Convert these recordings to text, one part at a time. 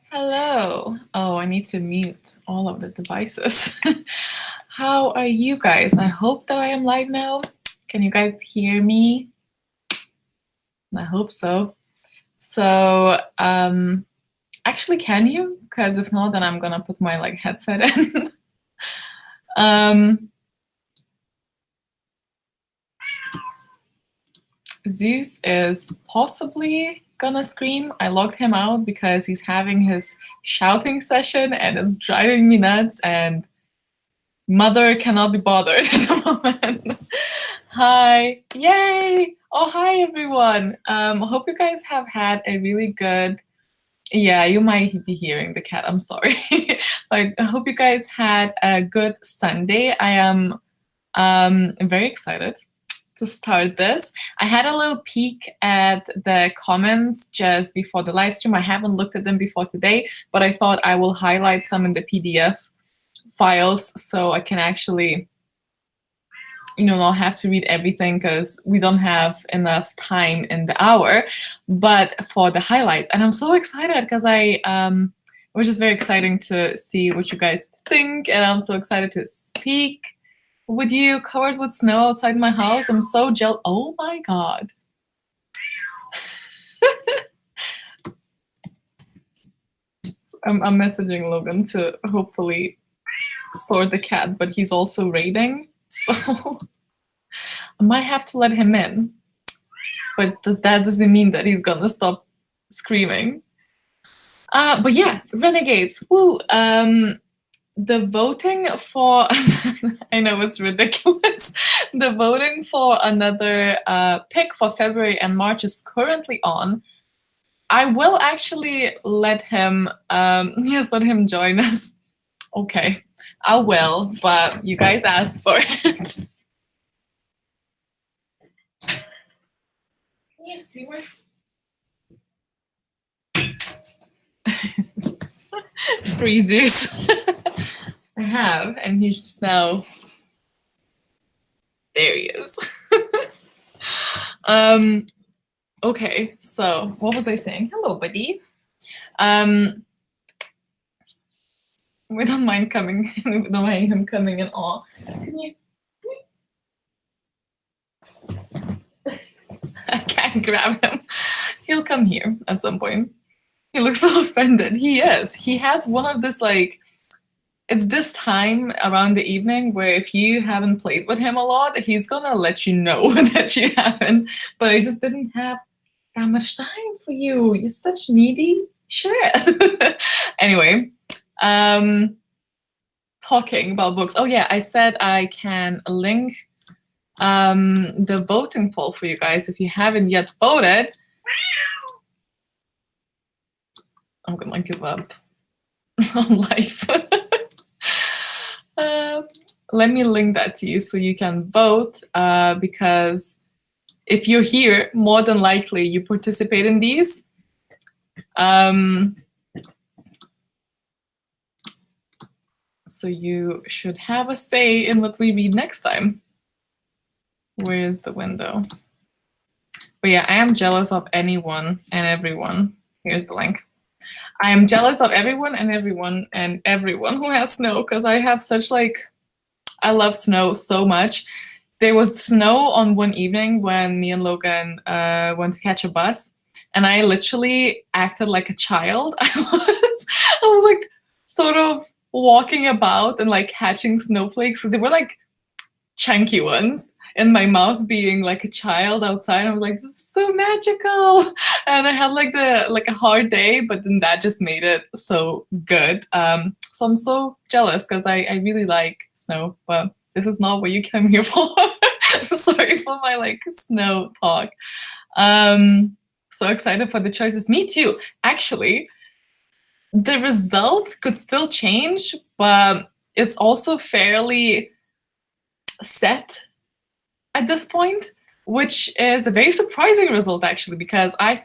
Hello. Oh, I need to mute all of the devices. How are you guys? I hope that I am live now. Can you guys hear me? I hope so. So, actually, can you? Because if not, then I'm gonna put my headset in. Zeus is possibly gonna scream. I logged him out because he's having his shouting session and it's driving me nuts, and mother cannot be bothered at the moment. Hi, yay! Oh, hi everyone. Hope you guys have had a really good, yeah, you might be hearing the cat, I'm sorry. But I hope you guys had a good Sunday. I am very excited to start this. I had a little peek at the comments just before the live stream. I haven't looked at them before today, but I thought I will highlight some in the PDF files so I can actually, not have to read everything because we don't have enough time in the hour, but for the highlights. And I'm so excited because it was just very exciting to see what you guys think, and I'm so excited to speak with you, covered with snow outside my house. I'm so jealous. Oh my God. I'm messaging Logan to hopefully sort the cat, but he's also raiding, so I might have to let him in. But doesn't mean that he's gonna stop screaming. But yeah, Renegades. Woo! The voting for I know it's ridiculous. The voting for another pick for February and March is currently on. I will actually let him let him join us. Okay, I will, but you guys asked for it. Yes, we were. Free Zeus. I have, and he's just now. There he is. Okay, so what was I saying? Hello, buddy. We don't mind coming. We don't mind him coming in all. Can you? I can't grab him. He'll come here at some point. He looks so offended. He is. He has one of this it's this time around the evening where if you haven't played with him a lot, he's gonna let you know that you haven't. But I just didn't have that much time for you. You're such needy shit. Anyway, talking about books. Oh yeah, I said I can link the voting poll for you guys if you haven't yet voted. I'm gonna give up on life. Let me link that to you so you can vote, because if you're here, more than likely you participate in these. So you should have a say in what we read next time. Where is the window? But yeah, I am jealous of anyone and everyone. Here's the link. I am jealous of everyone and everyone who has snow, because I have such I love snow so much. There was snow on one evening when me and Logan went to catch a bus, and I literally acted like a child. I was like sort of walking about and catching snowflakes, because they were chunky ones, in my mouth, being like a child outside. I was like, this is so magical. And I had a hard day, but then that just made it so good. So I'm so jealous because I really like snow, but this is not what you came here for. Sorry for my snow talk. So excited for the choices. Me too. Actually, the result could still change, but it's also fairly set at this point, which is a very surprising result, actually, because I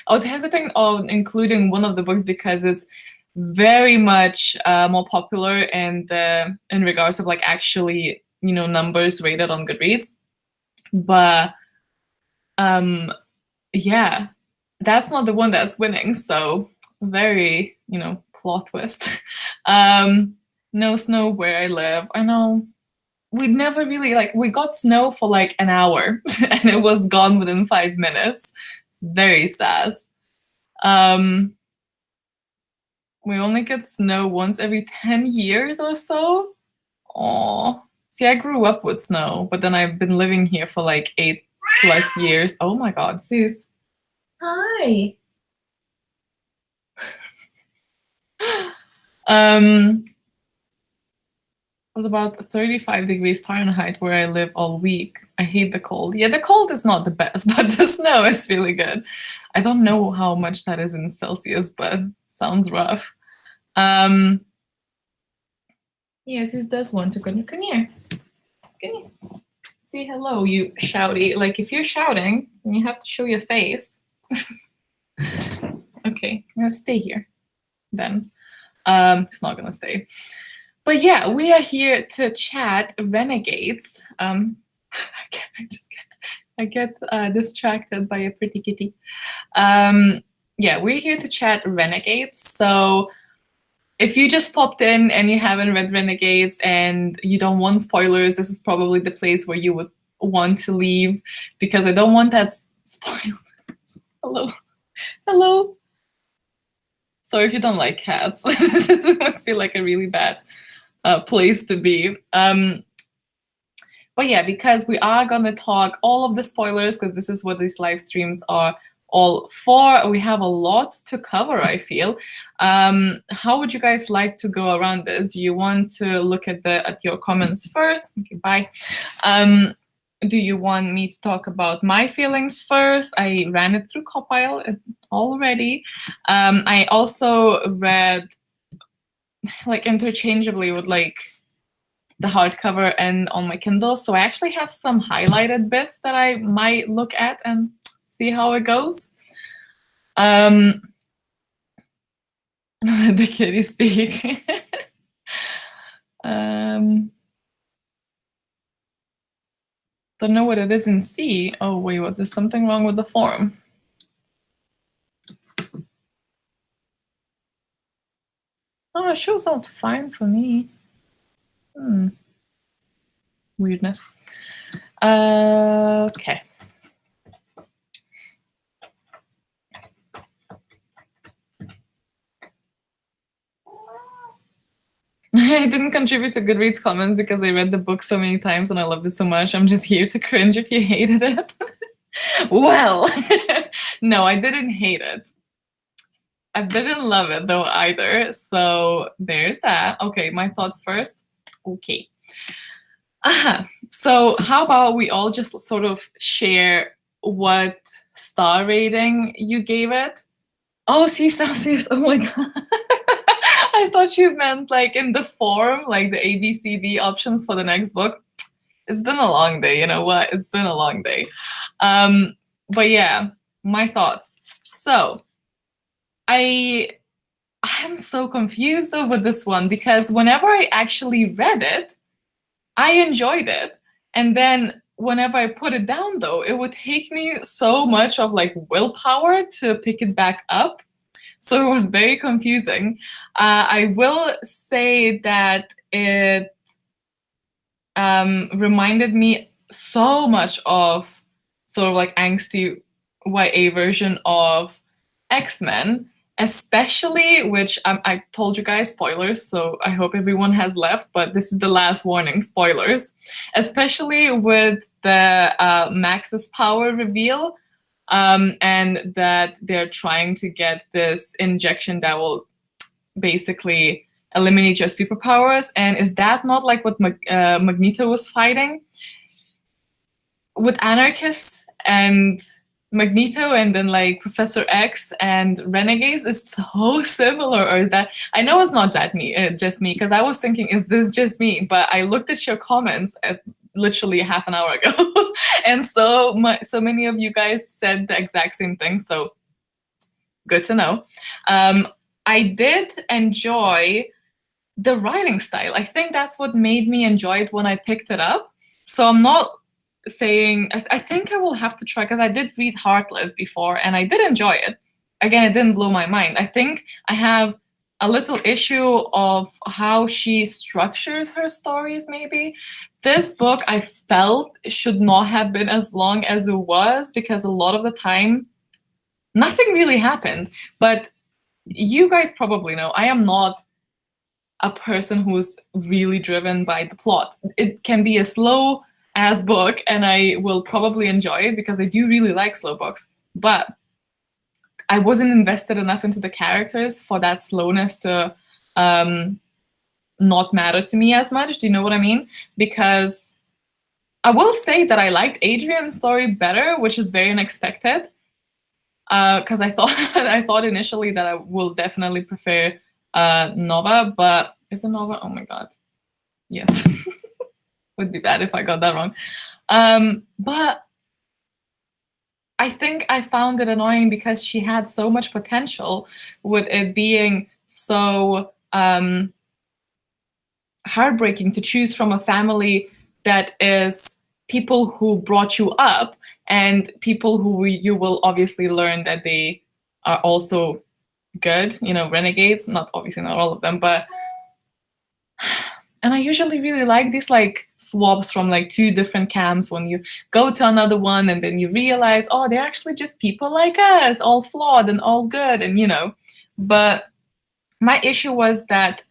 was hesitant on including one of the books because it's very much more popular in regards of actually numbers rated on Goodreads. But yeah, that's not the one that's winning. So very, you know, plot twist. No snow where I live. I know we never really, like, we got snow for like an hour and it was gone within 5 minutes. It's very sad. We only get snow once every 10 years or so. Oh, see, I grew up with snow, but then I've been living here for like 8+ years. Oh my God, Zeus. Hi. It was about 35 degrees Fahrenheit where I live all week. I hate the cold. Yeah, the cold is not the best, but the snow is really good. I don't know how much that is in Celsius, but sounds rough. Yeah, Zeus does want to come. Come here. Come here. Say hello, you shouty. Like, if you're shouting, then you have to show your face. Okay, I'm gonna stay here then. It's not gonna stay. But yeah, we are here to chat Renegades. I get distracted by a pretty kitty. Yeah, we're here to chat Renegades. So if you just popped in and you haven't read Renegades and you don't want spoilers, this is probably the place where you would want to leave, because I don't want that spoiled. Hello. Hello. Sorry if you don't like cats. This must be like a really bad place to be. But yeah, because we are gonna talk all of the spoilers, because this is what these live streams are all for. We have a lot to cover, I feel. How would you guys like to go around this? Do you want to look at your comments first? Okay, bye. Do you want me to talk about my feelings first? I ran it through Compile already. I also read like interchangeably with like the hardcover and on my Kindle. So I actually have some highlighted bits that I might look at and see how it goes. The kitty speak. Don't know what it is in C. Oh wait, what? There's something wrong with the form. Oh, it shows out fine for me. Weirdness. Okay. I didn't contribute to Goodreads comments because I read the book so many times and I loved it so much. I'm just here to cringe if you hated it. Well, no, I didn't hate it. I didn't love it though either. So there's that. Okay, my thoughts first. Okay. So how about we all just sort of share what star rating you gave it? Oh, see, Celsius. Oh my God. I thought you meant like in the form, like the ABCD options for the next book. It's been a long day, you know what? It's been a long day. But yeah, my thoughts. So I am so confused though with this one, because whenever I actually read it, I enjoyed it. And then whenever I put it down though, it would take me so much of like willpower to pick it back up. So it was very confusing. I will say that it reminded me so much of sort of like angsty YA version of X-Men, especially, which I told you guys spoilers, so I hope everyone has left, but this is the last warning, spoilers, especially with the Max's power reveal. And that they're trying to get this injection that will basically eliminate your superpowers. And is that not like what Magneto was fighting with anarchists and Magneto, and then like Professor X and Renegades is so similar? Or is that, I know it's not that just me, because I was thinking, is this just me? But I looked at your comments at literally half an hour ago. And so many of you guys said the exact same thing. So good to know. I did enjoy the writing style. I think that's what made me enjoy it when I picked it up. So I'm not saying, I think I will have to try, because I did read Heartless before and I did enjoy it. again, it didn't blow my mind. I think I have a little issue of how she structures her stories, maybe. This book, I felt, should not have been as long as it was, because a lot of the time, nothing really happened. But you guys probably know, I am not a person who's really driven by the plot. It can be a slow ass book and I will probably enjoy it because I do really like slow books, but I wasn't invested enough into the characters for that slowness to not matter to me as much. Do you know what I mean? Because I will say that I liked Adrian's story better, which is very unexpected. Because I thought I thought initially that I will definitely prefer Nova, but is it Nova? Oh my god, yes, would be bad if I got that wrong. But I think I found it annoying because she had so much potential with it being so heartbreaking to choose from a family that is people who brought you up and people who you will obviously learn that they are also good, you know, renegades, not obviously not all of them, but and I usually really like these like swaps from like two different camps when you go to another one and then you realize, oh, they're actually just people like us, all flawed and all good, and you know. But my issue was that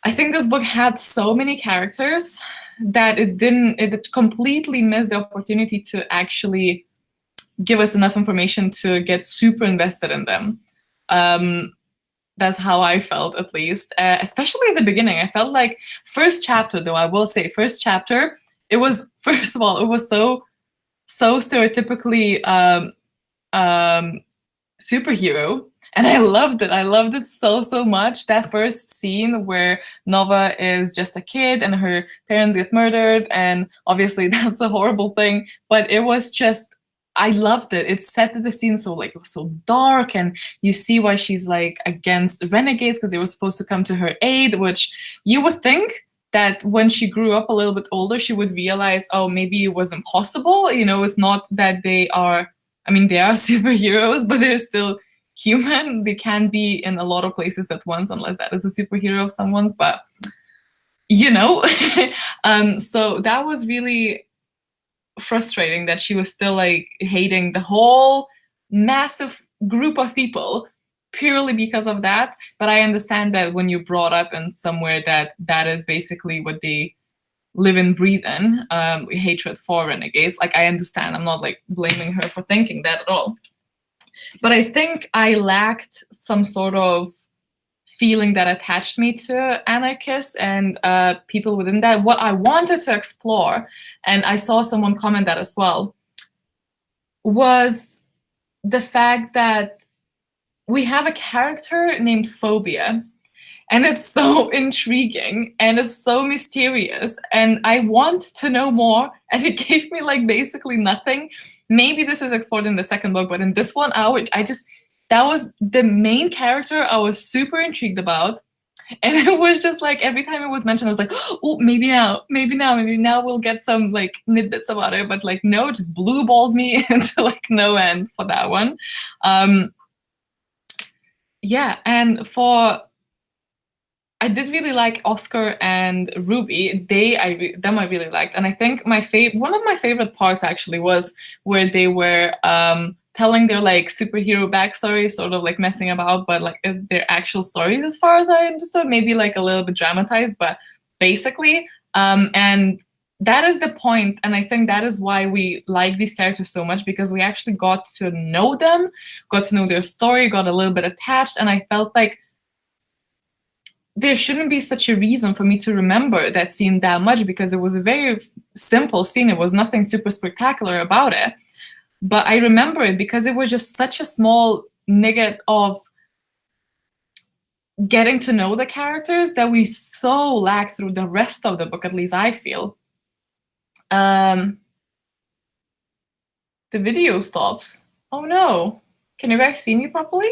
I think this book had so many characters that it completely missed the opportunity to actually give us enough information to get super invested in them. That's how I felt, at least, especially at the beginning. I felt like first chapter, though, I will say first chapter, it was, first of all, it was so stereotypically superhero. And I loved it. I loved it so much. That first scene where Nova is just a kid and her parents get murdered, and obviously that's a horrible thing, but it was just, I loved it. It set the scene so like it was so dark, and you see why she's like against renegades because they were supposed to come to her aid, which you would think that when she grew up a little bit older, she would realize, oh, maybe it was impossible. You know, it's not that they are, I mean, they are superheroes, but they're still human. They can be in a lot of places at once, unless that is a superhero of someone's, but you know. So that was really frustrating that she was still like hating the whole massive group of people purely because of that. But I understand that when you're brought up in somewhere that is basically what they live and breathe in, hatred for renegades, like I understand. I'm not like blaming her for thinking that at all. But I think I lacked some sort of feeling that attached me to anarchists and people within that. What I wanted to explore, and I saw someone comment that as well, was the fact that we have a character named Phobia, and it's so intriguing and it's so mysterious, and I want to know more, and it gave me like basically nothing. Maybe this is explored in the second book, but in this one, that was the main character I was super intrigued about. And it was just like every time it was mentioned, I was like, oh, maybe now we'll get some like tidbits about it. But like, no, it just blue balled me into like no end for that one. Yeah, and I did really like Oscar and Ruby. Them I really liked, and I think one of my favorite parts actually was where they were telling their like superhero backstory, sort of like messing about, but like as their actual stories, as far as I understood, maybe like a little bit dramatized, but basically, and that is the point, and I think that is why we like these characters so much, because we actually got to know them, got to know their story, got a little bit attached, and I felt like there shouldn't be such a reason for me to remember that scene that much, because it was a very simple scene. It was nothing super spectacular about it. But I remember it because it was just such a small nugget of getting to know the characters that we so lack through the rest of the book, at least I feel. The video stops. Oh no. Can you guys see me properly?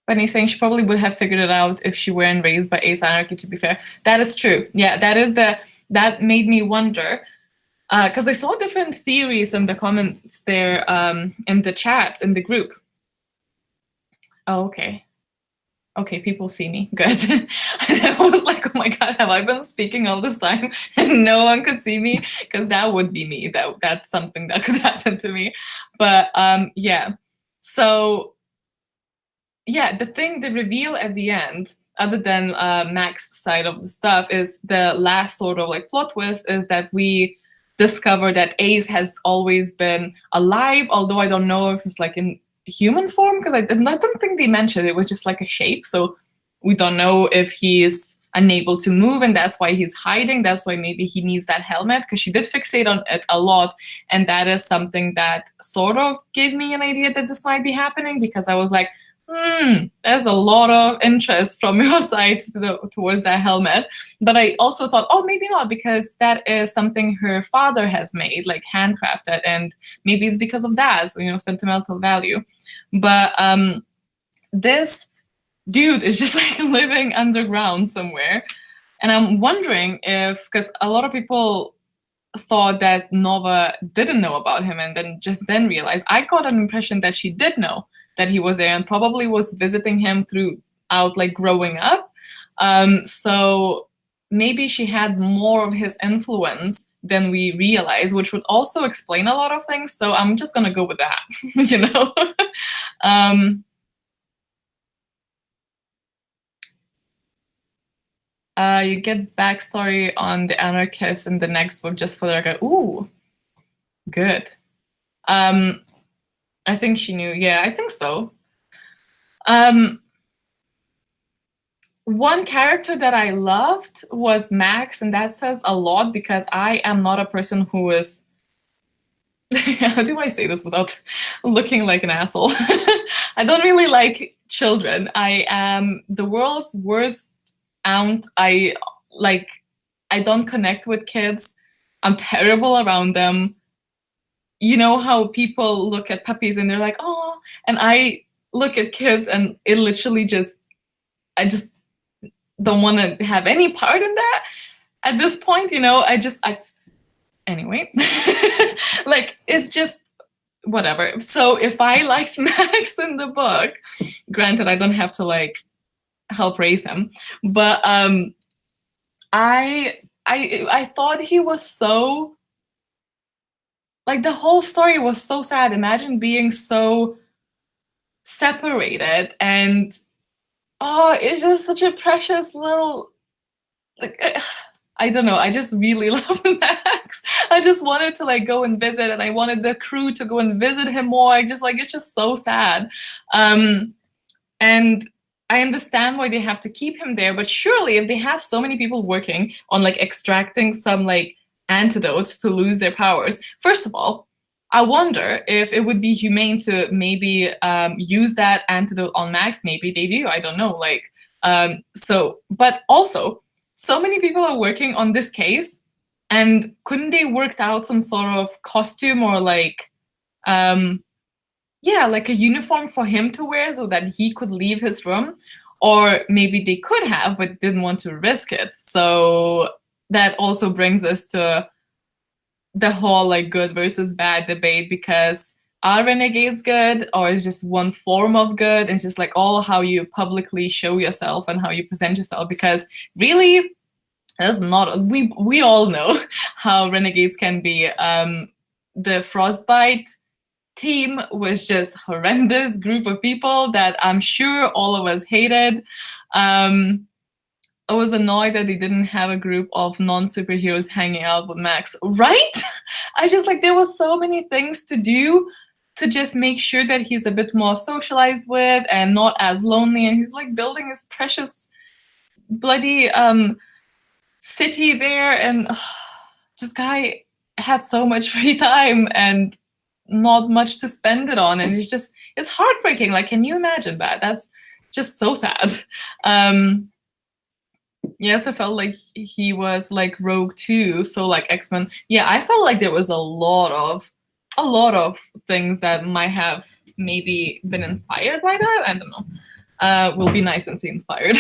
Benny's saying she probably would have figured it out if she weren't raised by Ace Anarchy, to be fair. That is true. Yeah, that made me wonder. Because I saw different theories in the comments there, in the chat, in the group. Oh, okay. Okay, people see me. Good. I was like, oh my god, have I been speaking all this time and no one could see me? Because that would be me. That's something that could happen to me. But yeah. So yeah, the reveal at the end, other than Mac's side of the stuff, is the last sort of like plot twist is that we discover that Ace has always been alive, although I don't know if it's like in human form, because I don't think they mentioned it was just like a shape, so we don't know if he's unable to move and that's why he's hiding. That's why maybe he needs that helmet, because she did fixate on it a lot, and that is something that sort of gave me an idea that this might be happening, because I was like, there's a lot of interest from your side towards that helmet. But I also thought, oh, maybe not, because that is something her father has made, like handcrafted, and maybe it's because of that, so, sentimental value. But this dude is just like living underground somewhere. And I'm wondering if, because a lot of people thought that Nova didn't know about him and then realized, I got an impression that she did know that he was there and probably was visiting him throughout like growing up. So maybe she had more of his influence than we realize, which would also explain a lot of things. So I'm just gonna go with that, You get backstory on the anarchist in the next book, just for the record. Ooh, good. I think she knew. Yeah, I think so. One character that I loved was Max, and that says a lot because I am not a person who is... How do I say this without looking like an asshole? I don't really like children. I am the world's worst aunt. I don't connect with kids. I'm terrible around them. You know how people look at puppies and they're like, oh, and I look at kids and it literally I just don't want to have any part in that at this point, anyway, like, it's just whatever. So if I liked Max in the book, granted, I don't have to like help raise him, but I thought he was so, like, the whole story was so sad. Imagine being so separated, and oh, it's just such a precious little, like, I don't know, I just really love Max. I just wanted to like go and visit, and I wanted the crew to go and visit him more. It's just so sad. And I understand why they have to keep him there, but surely if they have so many people working on like extracting some like antidotes to lose their powers, first of all, I wonder if it would be humane to maybe use that antidote on Max. Maybe they do, I don't know. Like, but also, so many people are working on this case, and couldn't they work out some sort of costume or like, yeah, like a uniform for him to wear so that he could leave his room? Or maybe they could have, but didn't want to risk it. So that also brings us to the whole like good versus bad debate, because are renegades good, or is just one form of good? It's just like all how you publicly show yourself and how you present yourself, because really that's not, we all know how renegades can be. The Frostbite team was just horrendous group of people that I'm sure all of us hated. I was annoyed that they didn't have a group of non-superheroes hanging out with Max, right? I just like, there was so many things to do to just make sure that he's a bit more socialized with and not as lonely, and he's like building his precious bloody city there, and this guy had so much free time and not much to spend it on, and it's heartbreaking. Like, can you imagine that? That's just so sad. Yes, I felt like he was like Rogue too, so like X-Men. Yeah, I felt like there was a lot of things that might have maybe been inspired by that. I don't know. will be nice and stay inspired.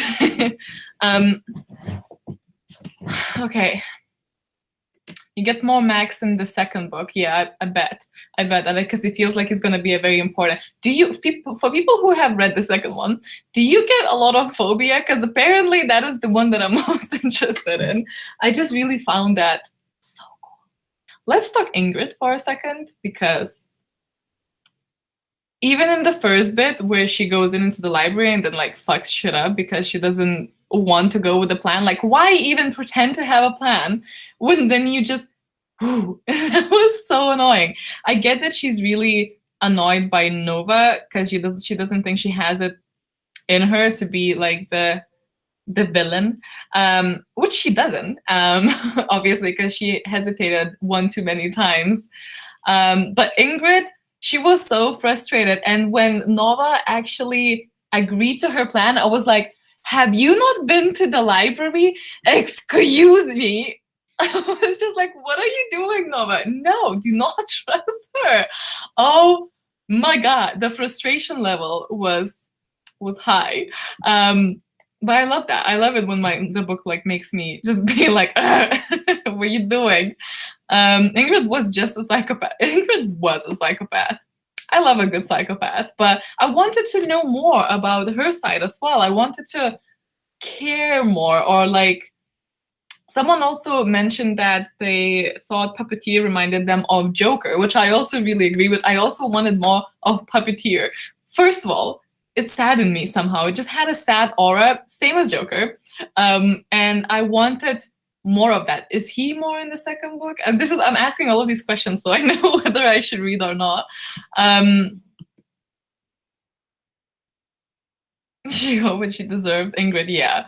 Okay. You get more Max in the second book. Yeah, I bet. I bet that because it feels like it's going to be a very important. Do you, for people who have read the second one, do you get a lot of phobia? Because apparently that is the one that I'm most interested in. I just really found that so cool. Let's talk Ingrid for a second, because even in the first bit where she goes into the library and then like fucks shit up because she doesn't want to go with the plan, like why even pretend to have a plan when then you just that was so annoying. I get that she's really annoyed by Nova because she doesn't think she has it in her to be like the villain, which she doesn't, obviously, because she hesitated one too many times. But Ingrid, she was so frustrated. And when Nova actually agreed to her plan, I was like, have you not been to the library? Excuse me. I was just like, what are you doing, Nova? No, do not trust her. Oh my God, the frustration level was high. But I love that. I love it when the book like makes me just be like, what are you doing? Ingrid was just a psychopath. Ingrid was a psychopath. I love a good psychopath, but I wanted to know more about her side as well. I wanted to care more, or like, someone also mentioned that they thought Puppeteer reminded them of Joker, which I also really agree with. I also wanted more of Puppeteer. First of all, it saddened me somehow. It just had a sad aura, same as Joker. And I wanted more of that. Is he more in the second book? And I'm asking all of these questions, so I know whether I should read or not. She got what she deserved. Ingrid, yeah.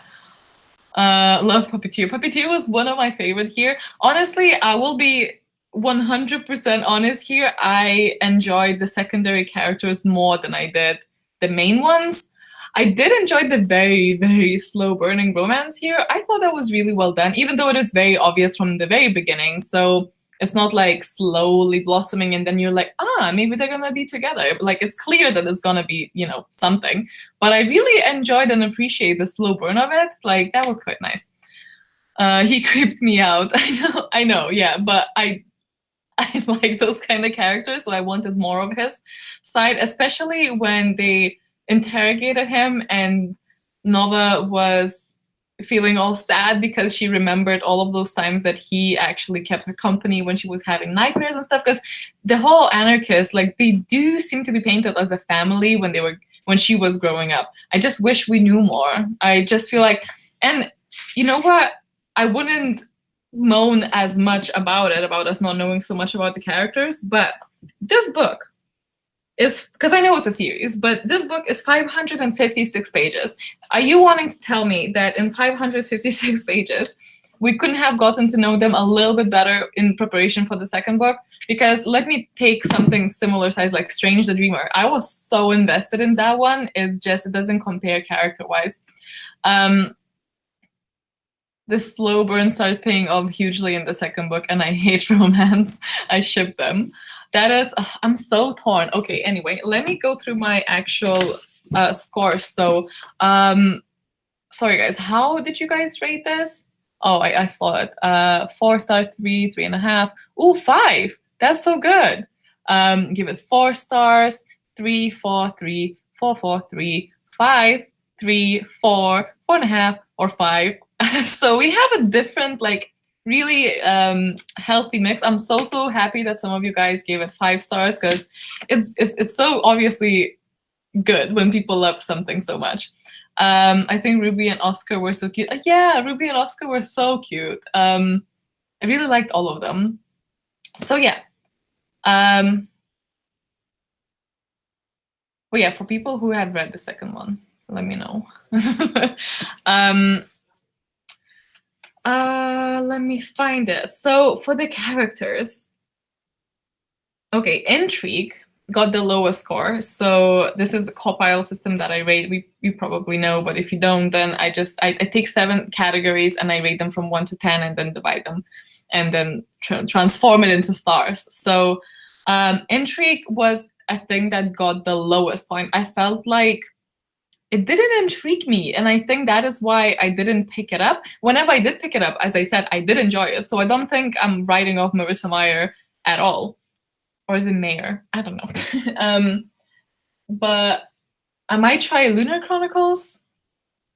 Love Puppeteer. Puppeteer was one of my favorite here. Honestly, I will be 100% honest here. I enjoyed the secondary characters more than I did the main ones. I did enjoy the very, very slow burning romance here. I thought that was really well done, even though it is very obvious from the very beginning. So it's not like slowly blossoming and then you're like, maybe they're gonna be together. Like it's clear that it's gonna be, something. But I really enjoyed and appreciate the slow burn of it. Like that was quite nice. He creeped me out. I know, yeah, but I like those kind of characters, so I wanted more of his side, especially when they interrogated him and Nova was feeling all sad because she remembered all of those times that he actually kept her company when she was having nightmares and stuff. Because the whole anarchists, like, they do seem to be painted as a family when she was growing up. I just wish we knew more. I just feel like, and you know what? I wouldn't moan as much about us not knowing so much about the characters, but this book is, because I know it's a series, but this book is 556 pages. Are you wanting to tell me that in 556 pages we couldn't have gotten to know them a little bit better in preparation for the second book? Because let me take something similar size, like Strange the Dreamer. I was so invested in that one. It's just, it doesn't compare character-wise. The slow burn starts paying off hugely in the second book, and I hate romance. I ship them. That is, I'm so torn. Okay, anyway, let me go through my actual scores. So, sorry guys, how did you guys rate this? Oh, I saw it. 4 stars, 3, 3.5. Ooh, 5. That's so good. Give it 4 stars, 3, 4, 3, 4, 4, 3, 5, 3, 4, 4.5, or 5. So we have a different, like, really healthy mix. I'm so happy that some of you guys gave it 5 stars, because it's so obviously good when people love something so much. I think Ruby and Oscar were so cute. Yeah, Ruby and Oscar were so cute. I really liked all of them. So yeah. Well, yeah, for people who had read the second one, let me know. Let me find it. So for the characters, okay, Intrigue got the lowest score. So this is the compile system that I rate. You probably know, but if you don't, then I take 7 categories and I rate them from 1 to 10 and then divide them and then transform it into stars. So Intrigue was a thing that got the lowest point. I felt like it didn't intrigue me. And I think that is why I didn't pick it up. Whenever I did pick it up, as I said, I did enjoy it. So I don't think I'm writing off Marissa Meyer at all. Or is it Mayer? I don't know. But I might try Lunar Chronicles.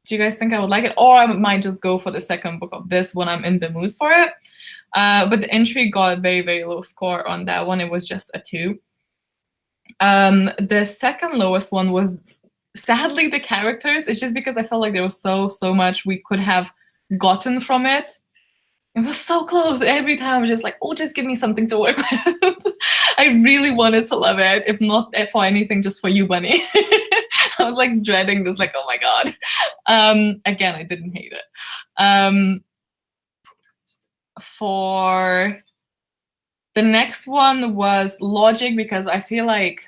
Do you guys think I would like it? Or I might just go for the second book of this when I'm in the mood for it. But the intrigue got a very, very low score on that one. It was just a 2. The second lowest one was sadly the characters. It's just because I felt like there was so much we could have gotten from it. It was so close. Every time I was just like, oh, just give me something to work with. I really wanted to love it, if not for anything, just for you, Bunny. I was like dreading this, like, oh my God. Again, I didn't hate it. For the next one was Logic, because I feel like,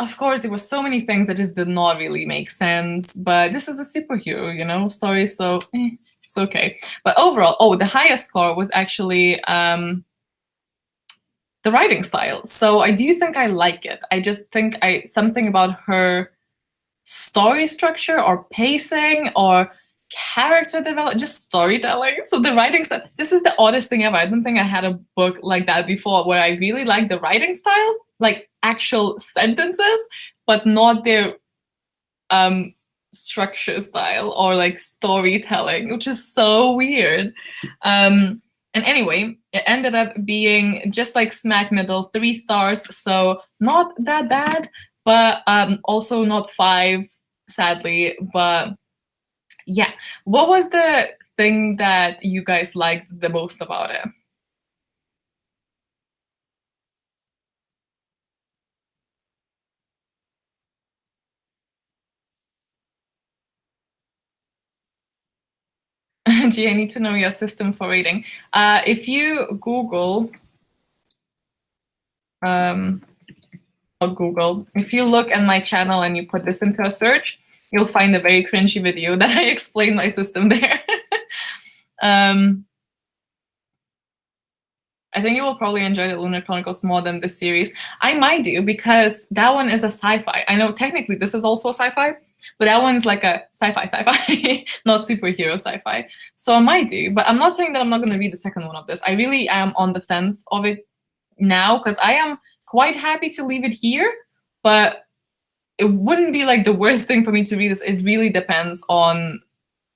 of course, there were so many things that just did not really make sense, but this is a superhero, you know, story, so it's okay. But overall, the highest score was actually the writing style. So I do think I like it. I just think something about her story structure or pacing or character development, just storytelling. So the writing style, this is the oddest thing ever. I don't think I had a book like that before where I really like the writing style, like actual sentences, but not their structure style or like storytelling, which is so weird. And anyway, it ended up being just like smack middle, 3 stars. So not that bad, but also not 5, sadly. But yeah, what was the thing that you guys liked the most about it? Gee, I need to know your system for rating. If you Google, Google, if you look at my channel and you put this into a search, you'll find a very cringy video that I explain my system there. I think you will probably enjoy the Lunar Chronicles more than this series. I might do, because that one is a sci-fi. I know technically this is also a sci-fi, but that one's like a sci-fi, not superhero sci-fi. So I might do, but I'm not saying that I'm not going to read the second one of this. I really am on the fence of it now, because I am quite happy to leave it here, but it wouldn't be like the worst thing for me to read this. It really depends on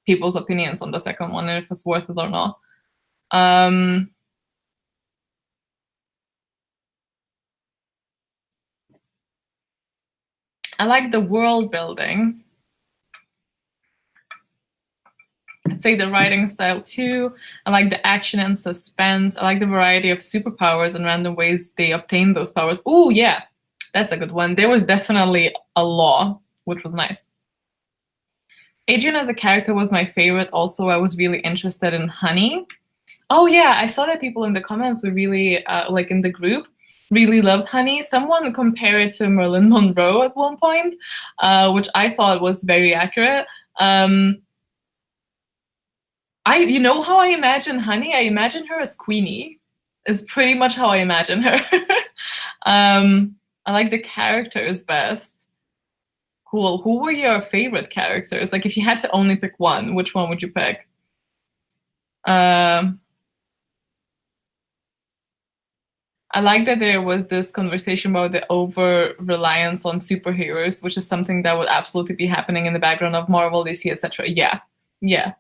people's opinions on the second one and if it's worth it or not. I like the world building. I'd say the writing style too. I like the action and suspense. I like the variety of superpowers and random ways they obtain those powers. Oh yeah, that's a good one. There was definitely a law, which was nice. Adrian as a character was my favorite. Also, I was really interested in Honey. Oh yeah, I saw that people in the comments were really, like in the group, really loved Honey. Someone compared it to Marilyn Monroe at one point, which I thought was very accurate. You know how I imagine Honey? I imagine her as Queenie. Is pretty much how I imagine her. I like the characters best. Cool. Who were your favorite characters? Like, if you had to only pick one, which one would you pick? I like that there was this conversation about the over-reliance on superheroes, which is something that would absolutely be happening in the background of Marvel, DC, etc. Yeah,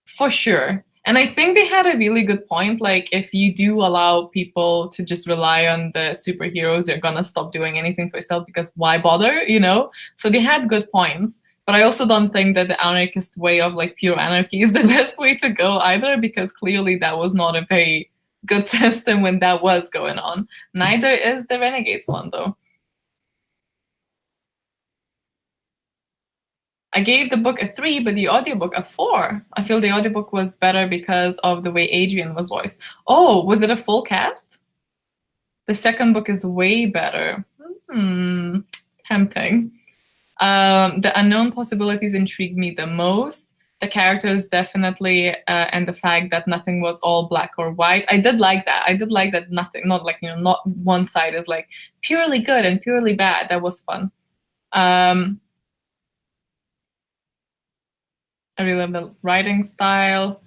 for sure. And I think they had a really good point. Like, if you do allow people to just rely on the superheroes, they're gonna stop doing anything for yourself, because why bother, you know? So they had good points. But I also don't think that the anarchist way of like pure anarchy is the best way to go either, because clearly that was not a very good system when that was going on. Neither is the Renegades one, though. I gave the book a 3, but the audiobook a 4. I feel the audiobook was better because of the way Adrian was voiced. Oh, was it a full cast? The second book is way better. Tempting. The unknown possibilities intrigued me the most. The characters definitely, and the fact that nothing was all black or white. I did like that. I did like that nothing, not like, you know, not one side is like purely good and purely bad. That was fun. I really love the writing style.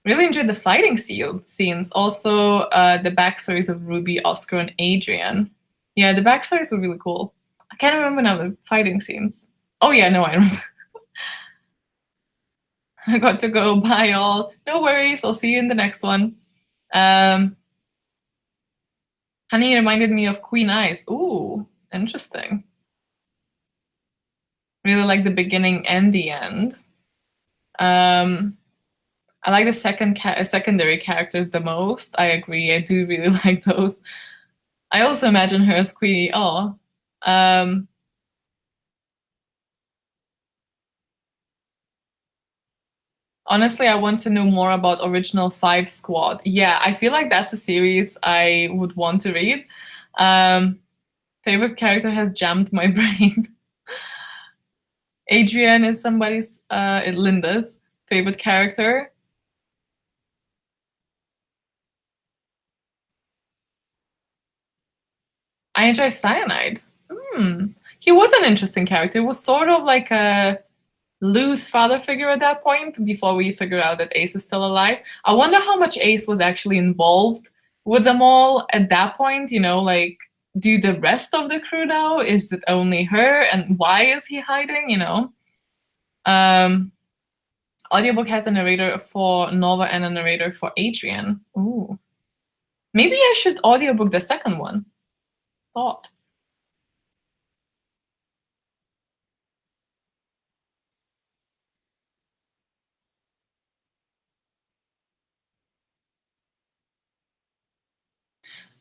Really enjoyed the fighting scenes. Also, the backstories of Ruby, Oscar, and Adrian. Yeah, the backstories were really cool. I can't remember now the fighting scenes. Oh yeah, no, I remember. I got to go. Bye, all. No worries. I'll see you in the next one. Honey reminded me of Queen Eyes. Ooh, interesting. Really like the beginning and the end. I like the secondary characters the most. I agree. I do really like those. I also imagine her as Queenie. Oh. Honestly, I want to know more about Original Five Squad. Yeah, I feel like that's a series I would want to read. Favorite character has jammed my brain. Adrian is somebody's, Linda's favorite character. I enjoy Cyanide. He was an interesting character. He was sort of like a loose father figure at that point before we figure out that Ace is still alive. I wonder how much Ace was actually involved with them all at that point. You know, like, do the rest of the crew know? Is it only her? And why is he hiding? You know? Audiobook has a narrator for Nova and a narrator for Adrian. Ooh. Maybe I should audiobook the second one. Thought.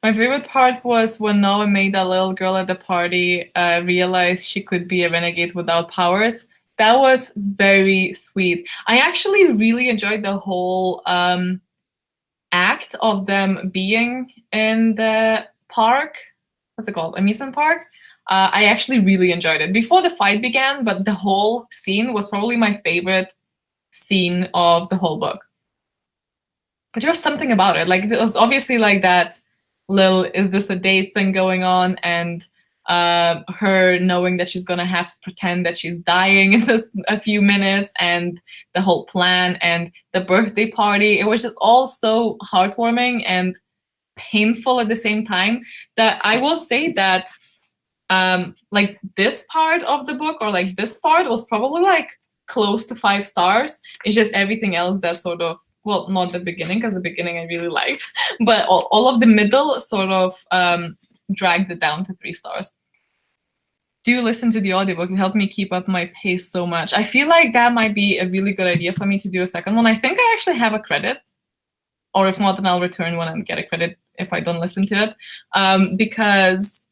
My favorite part was when Noah made that little girl at the party realize she could be a renegade without powers. That was very sweet. I actually really enjoyed the whole act of them being in the park. What's it called? Amusement park. I actually really enjoyed it before the fight began, but the whole scene was probably my favorite scene of the whole book. But there was something about it. Like, it was obviously like that Lil, is this a date thing going on? And her knowing that she's gonna have to pretend that she's dying in just a few minutes, and the whole plan and the birthday party. It was just all so heartwarming and painful at the same time, that I will say that like this part of the book, or like this part, was probably like close to 5 stars. It's just everything else that sort of, well, not the beginning, because the beginning I really liked, but all of the middle sort of dragged it down to 3 stars. Do listen to the audiobook. It helped me keep up my pace so much. I feel like that might be a really good idea for me to do a second one. I think I actually have a credit, or if not, then I'll return one and get a credit if I don't listen to it, because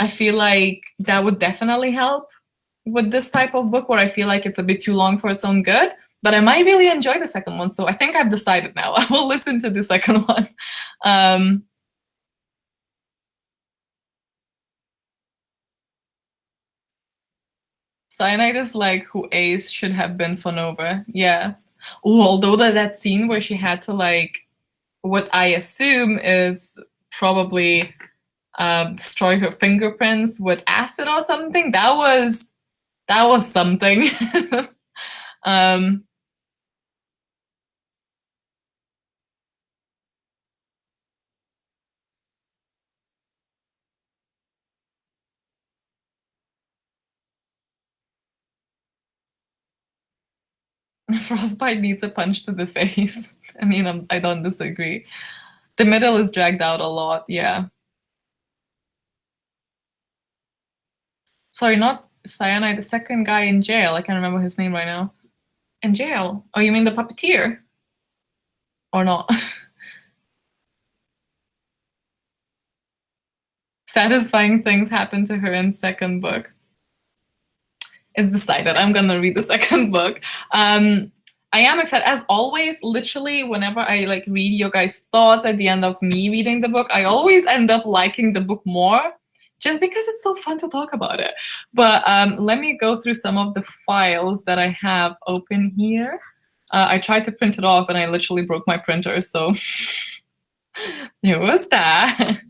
I feel like that would definitely help with this type of book, where I feel like it's a bit too long for its own good, but I might really enjoy the second one. So I think I've decided now. I will listen to the second one. Cyanide is like who Ace should have been for Nova. Yeah. Ooh, although that scene where she had to, like, what I assume is probably destroy her fingerprints with acid or something, that was something. Frostbite needs a punch to the face. I mean, I don't disagree. The middle is dragged out a lot, yeah. Sorry, not Cyanide, the second guy in jail. I can't remember his name right now. In jail? Oh, you mean the puppeteer? Or not? Satisfying things happen to her in second book. It's decided. I'm gonna read the second book. I am excited, as always. Literally, whenever I like read your guys' thoughts at the end of me reading the book, I always end up liking the book more, just because it's so fun to talk about it. But let me go through some of the files that I have open here. I tried to print it off, and I literally broke my printer, so there was that.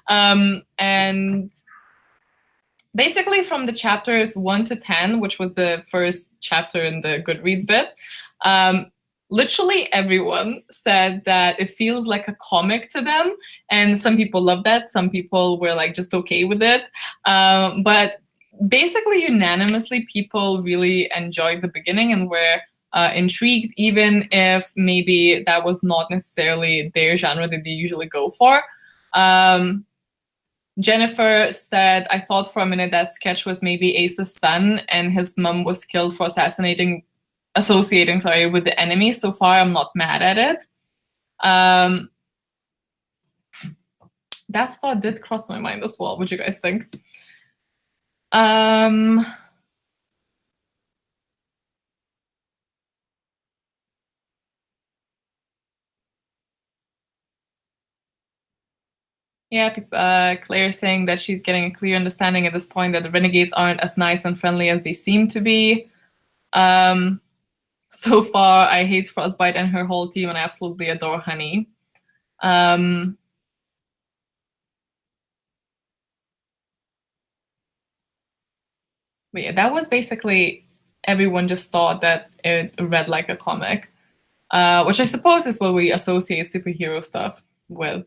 And basically from the chapters 1 to 10, which was the first chapter in the Goodreads bit, literally everyone said that it feels like a comic to them. And some people love that. Some people were like just okay with it. But basically unanimously, people really enjoyed the beginning and were intrigued, even if maybe that was not necessarily their genre that they usually go for. Jennifer said, I thought for a minute that Sketch was maybe Ace's son and his mom was killed for associating, with the enemy. So far, I'm not mad at it. That thought did cross my mind as well. What do you guys think? Yeah, Claire saying that she's getting a clear understanding at this point that the renegades aren't as nice and friendly as they seem to be. So far, I hate Frostbite and her whole team, and I absolutely adore Honey. But yeah, that was basically everyone just thought that it read like a comic, which I suppose is what we associate superhero stuff with.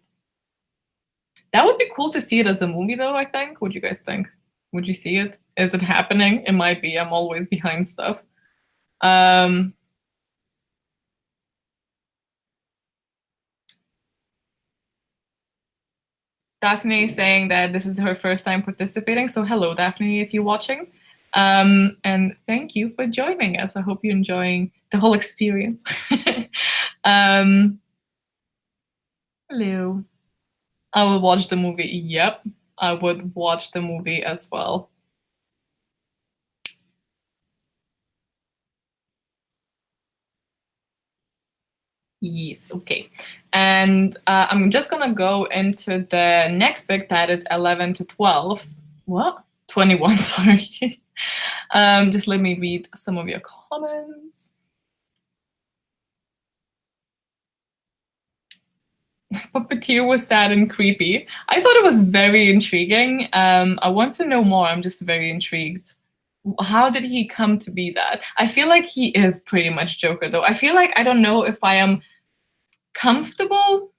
That would be cool to see it as a movie, though, I think. What do you guys think? Would you see it? Is it happening? It might be. I'm always behind stuff. Daphne is saying that this is her first time participating. So hello, Daphne, if you're watching. And thank you for joining us. I hope you're enjoying the whole experience. Hello. I will watch the movie. Yep, I would watch the movie as well. Yes, okay. And I'm just gonna go into the next bit that is 11 to 12. What? 21, sorry. Just let me read some of your comments. Puppeteer was sad and creepy. I thought it was very intriguing. I want to know more. I'm just very intrigued. How did he come to be that? I feel like he is pretty much Joker, though. I feel like I don't know if I am comfortable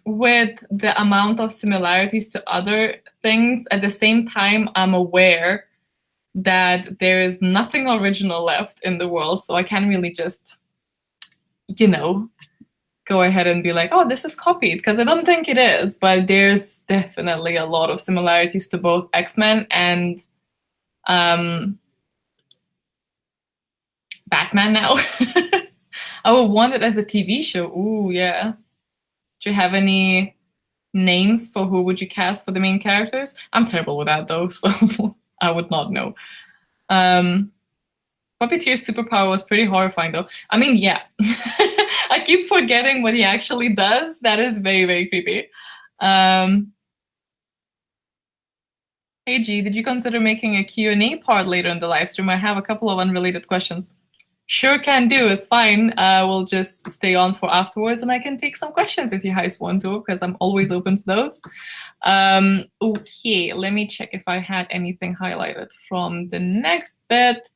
with the amount of similarities to other things. At the same time, I'm aware that there is nothing original left in the world, so I can't really just, you know, go ahead and be like, oh, this is copied, because I don't think it is, but there's definitely a lot of similarities to both X-Men and Batman now. I would want it as a TV show. Ooh, yeah. Do you have any names for who would you cast for the main characters? I'm terrible with that, though, so I would not know. Puppeteer's superpower was pretty horrifying, though. I mean, yeah. I keep forgetting what he actually does. That is very, very creepy. Hey, G, did you consider making a Q&A part later in the live stream? I have a couple of unrelated questions. Sure can do, it's fine. We'll just stay on for afterwards and I can take some questions if you guys want to, because I'm always open to those. Okay, let me check if I had anything highlighted from the next bit.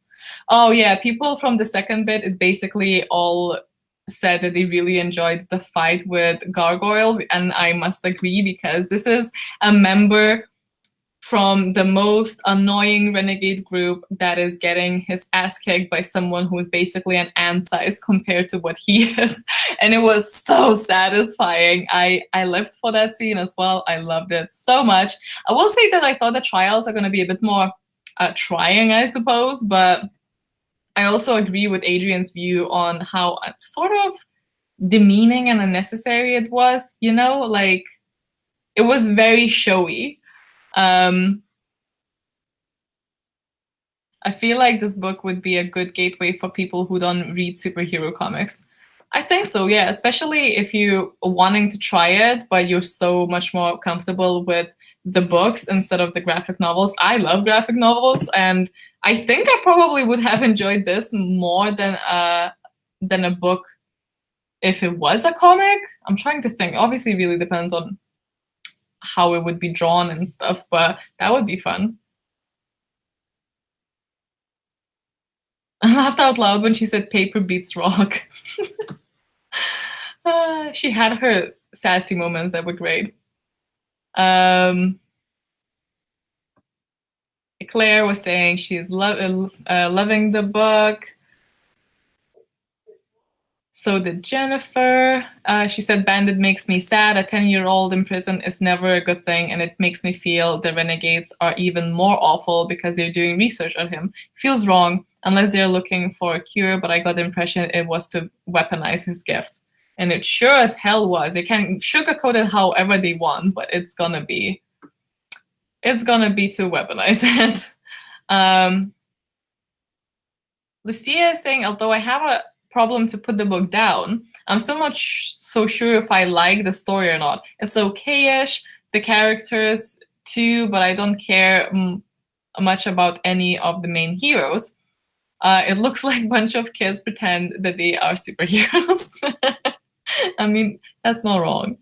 Oh yeah, people from the second bit, it basically all said that they really enjoyed the fight with Gargoyle, and I must agree, because this is a member from the most annoying renegade group that is getting his ass kicked by someone who is basically an ant size compared to what he is. And it was so satisfying. I lived for that scene as well. I loved it so much. I will say that I thought the trials are going to be a bit more trying, I suppose, but I also agree with Adrian's view on how sort of demeaning and unnecessary it was, you know, like it was very showy. I feel like this book would be a good gateway for people who don't read superhero comics. I think so, yeah, especially if you're wanting to try it, but you're so much more comfortable with the books instead of the graphic novels. I love graphic novels, and I think I probably would have enjoyed this more than a book if it was a comic. I'm trying to think. Obviously, it really depends on how it would be drawn and stuff, but that would be fun. I laughed out loud when she said paper beats rock. She had her sassy moments that were great. Claire was saying she's loving the book. So did Jennifer. She said, Bandit makes me sad. A 10-year-old in prison is never a good thing, and it makes me feel the renegades are even more awful because they're doing research on him. Feels wrong, unless they're looking for a cure, but I got the impression it was to weaponize his gift. And it sure as hell was. They can sugarcoat it however they want, but it's gonna be to weaponize it. Lucia is saying, although I have a problem to put the book down, I'm still not so sure if I like the story or not. It's okay-ish, the characters too, but I don't care much about any of the main heroes. It looks like a bunch of kids pretend that they are superheroes. I mean, that's not wrong.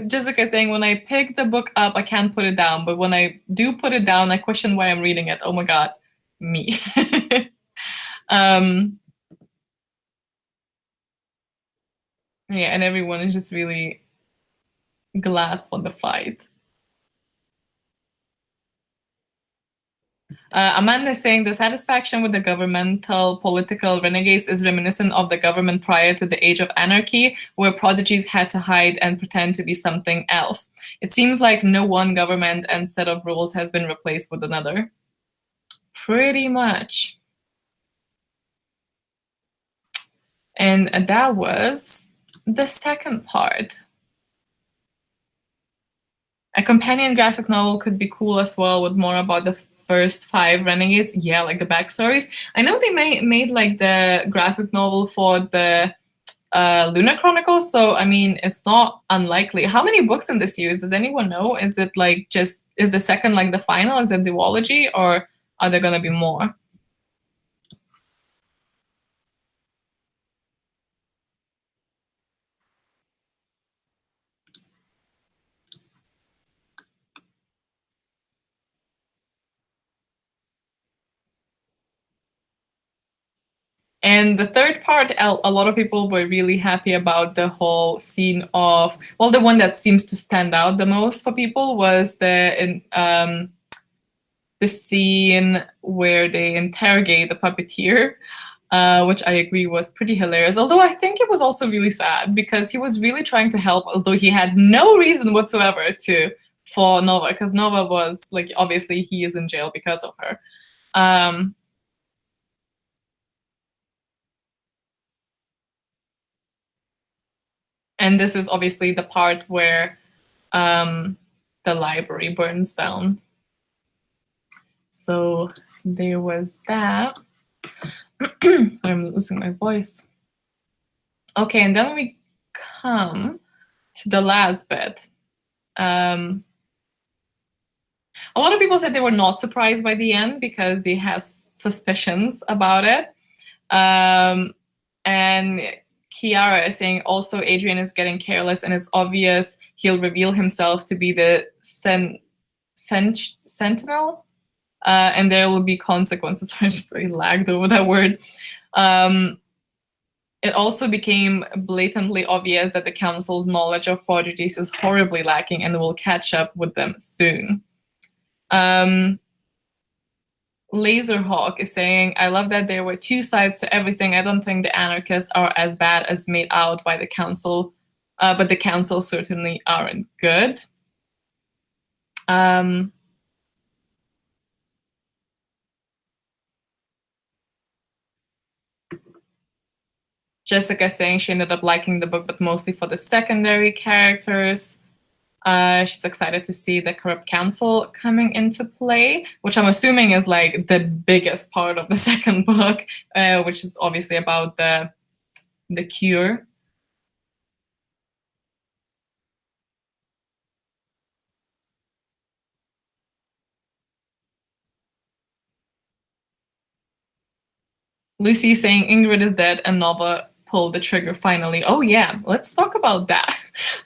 Jessica saying, when I pick the book up, I can't put it down, but when I do put it down, I question why I'm reading it. Oh my god, me. Yeah, and everyone is just really glad for the fight. Amanda is saying the satisfaction with the governmental political renegades is reminiscent of the government prior to the Age of Anarchy, where prodigies had to hide and pretend to be something else. It seems like no one government and set of rules has been replaced with another. Pretty much. And that was the second part. A companion graphic novel could be cool as well, with more about the first 5 renegades. Yeah, like the backstories. I know they made like the graphic novel for the Lunar Chronicles, so I mean, it's not unlikely. How many books in the series? Does anyone know? Is it like is the second like the final? Is it duology, or are there gonna be more? And the third part, a lot of people were really happy about the whole scene of, well, the one that seems to stand out the most for people was the scene where they interrogate the puppeteer, which I agree was pretty hilarious. Although I think it was also really sad because he was really trying to help, although he had no reason whatsoever for Nova, because Nova was like, obviously he is in jail because of her. And this is obviously the part where the library burns down. So there was that. I'm losing my voice. Okay, and then we come to the last bit. A lot of people said they were not surprised by the end because they have suspicions about it. And Kiara is saying also Adrian is getting careless and it's obvious he'll reveal himself to be the sentinel, and there will be consequences. I just really lagged over that word. It also became blatantly obvious that the council's knowledge of prodigies is horribly lacking and will catch up with them soon. Laserhawk is saying, I love that there were 2 sides to everything. I don't think the anarchists are as bad as made out by the council, but the council certainly aren't good. Jessica saying she ended up liking the book, but mostly for the secondary characters. She's excited to see the corrupt council coming into play, which I'm assuming is like the biggest part of the second book, which is obviously about the cure. Lucy saying Ingrid is dead and Nova pulled the trigger finally. Oh yeah, let's talk about that.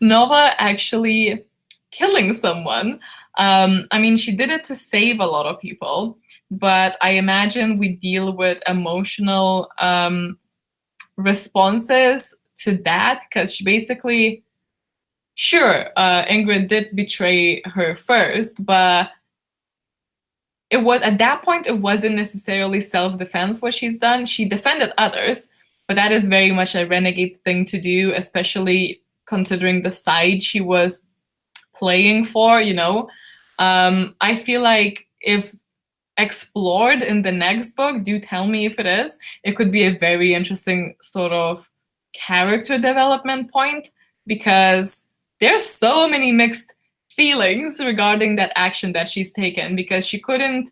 Nova actually killing someone. I mean, she did it to save a lot of people, but I imagine we deal with emotional responses to that, because she basically, sure, Ingrid did betray her first, but it was, at that point, it wasn't necessarily self-defense what she's done. She defended others, but that is very much a renegade thing to do, especially considering the side she was playing for, you know. I feel like if explored in the next book, do tell me if it is, it could be a very interesting sort of character development point, because there's so many mixed feelings regarding that action that she's taken, because she couldn't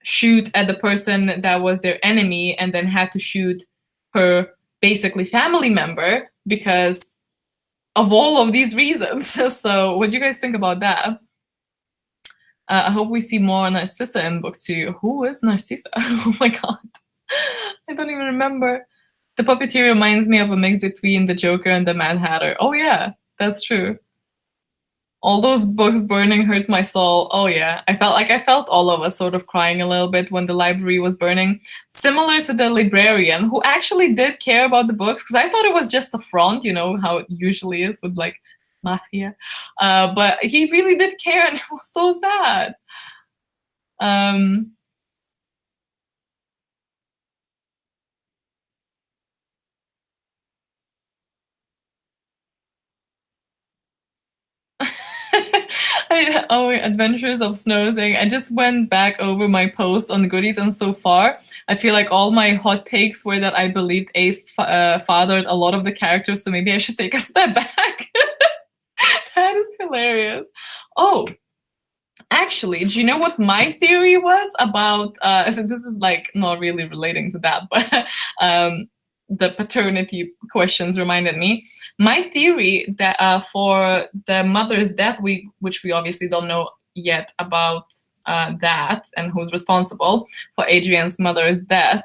shoot at the person that was their enemy and then had to shoot her basically family member because of all of these reasons. So what do you guys think about that? I hope we see more Narcissa in book 2. Who is Narcissa? Oh my god. I don't even remember. The puppeteer reminds me of a mix between the Joker and the Mad Hatter. Oh yeah, that's true. All those books burning hurt my soul. Oh yeah, I felt all of us sort of crying a little bit when the library was burning. Similar to the librarian, who actually did care about the books, because I thought it was just a front, you know, how it usually is with like mafia. But he really did care, and it was so sad. Adventures of Snoozing. I just went back over my post on Goodies, and so far, I feel like all my hot takes were that I believed Ace fathered a lot of the characters, so maybe I should take a step back. That is hilarious. Oh, actually, do you know what my theory was about? So this is like not really relating to that, but the paternity questions reminded me. My theory that for the mother's death, which we obviously don't know yet about that and who's responsible for Adrian's mother's death,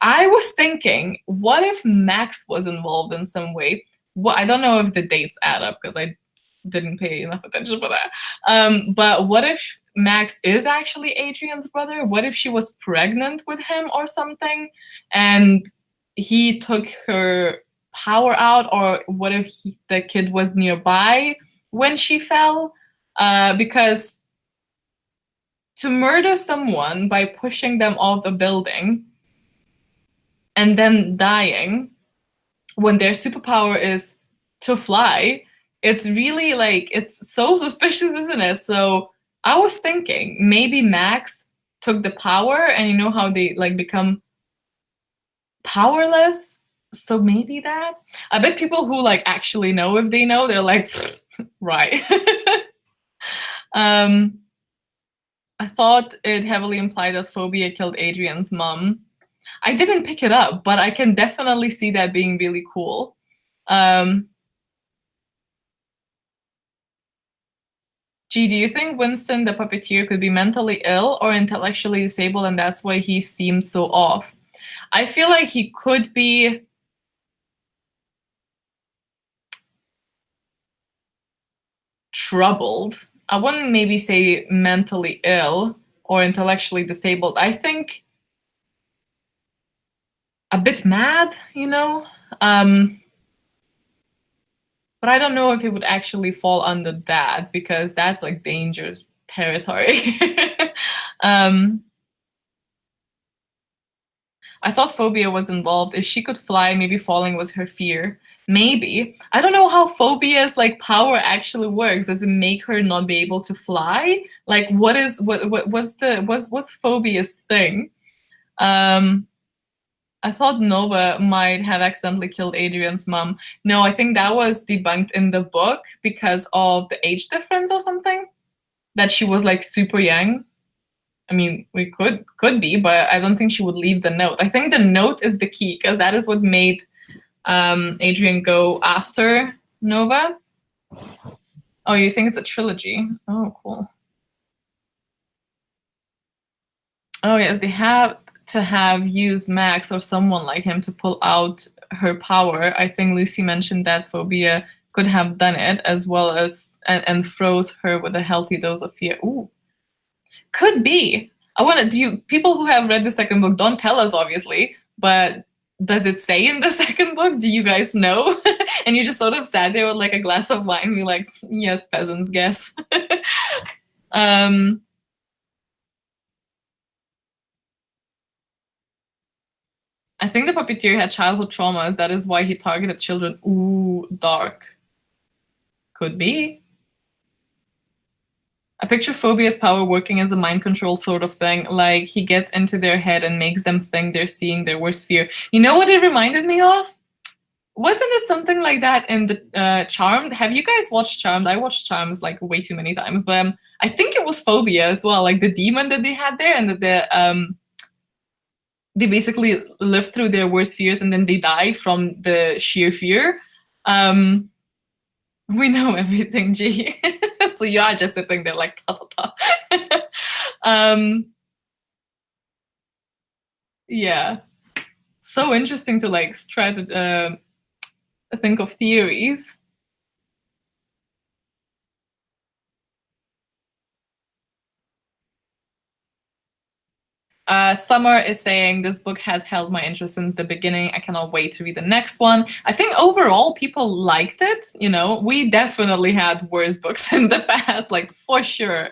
I was thinking, what if Max was involved in some way? Well, I don't know if the dates add up because I didn't pay enough attention for that. But what if Max is actually Adrian's brother? What if she was pregnant with him or something, and he took her power out? Or what if the kid was nearby when she fell? Because to murder someone by pushing them off a building and then dying when their superpower is to fly, it's really like, it's so suspicious, isn't it? So I was thinking maybe Max took the power, and you know how they like become powerless. So maybe that. I bet people who like actually know, if they know, they're like, right. I thought it heavily implied that Phobia killed Adrian's mom. I didn't pick it up, but I can definitely see that being really cool. G, do you think Winston the puppeteer could be mentally ill or intellectually disabled, and that's why he seemed so off? I feel like he could be troubled. I wouldn't maybe say mentally ill or intellectually disabled. I think a bit mad, you know? But I don't know if it would actually fall under that, because that's like dangerous territory. I thought Phobia was involved. If she could fly, maybe falling was her fear. Maybe. I don't know how Phobia's like power actually works. Does it make her not be able to fly? Like what's Phobia's thing? I thought Nova might have accidentally killed Adrian's mom. No, I think that was debunked in the book because of the age difference or something. That she was like super young. I mean, we could be, but I don't think she would leave the note. I think the note is the key, because that is what made Adrian go after Nova. Oh, you think it's a trilogy? Oh, cool. Oh, yes, they have to have used Max or someone like him to pull out her power. I think Lucy mentioned that Phobia could have done it, as well as and froze her with a healthy dose of fear. Ooh, could be. I want to. Do you people who have read the second book, don't tell us obviously, but does it say in the second book? Do you guys know? And you just sort of sat there with like a glass of wine, be like, yes, peasants, guess. I think the puppeteer had childhood traumas. That is why he targeted children. Ooh, dark. Could be. I picture Phobia's power working as a mind control sort of thing. Like he gets into their head and makes them think they're seeing their worst fear. You know what it reminded me of? Wasn't it something like that in the Charmed? Have you guys watched Charmed? I watched Charms like way too many times, but I think it was Phobia as well, like the demon that they had there, and that they basically live through their worst fears and then they die from the sheer fear. We know everything, G. So you are just sitting there like ta ta ta. Yeah. So interesting to like try to think of theories. Summer is saying this book has held my interest since the beginning. I cannot wait to read the next one. I think overall people liked it. You know, we definitely had worse books in the past, like for sure.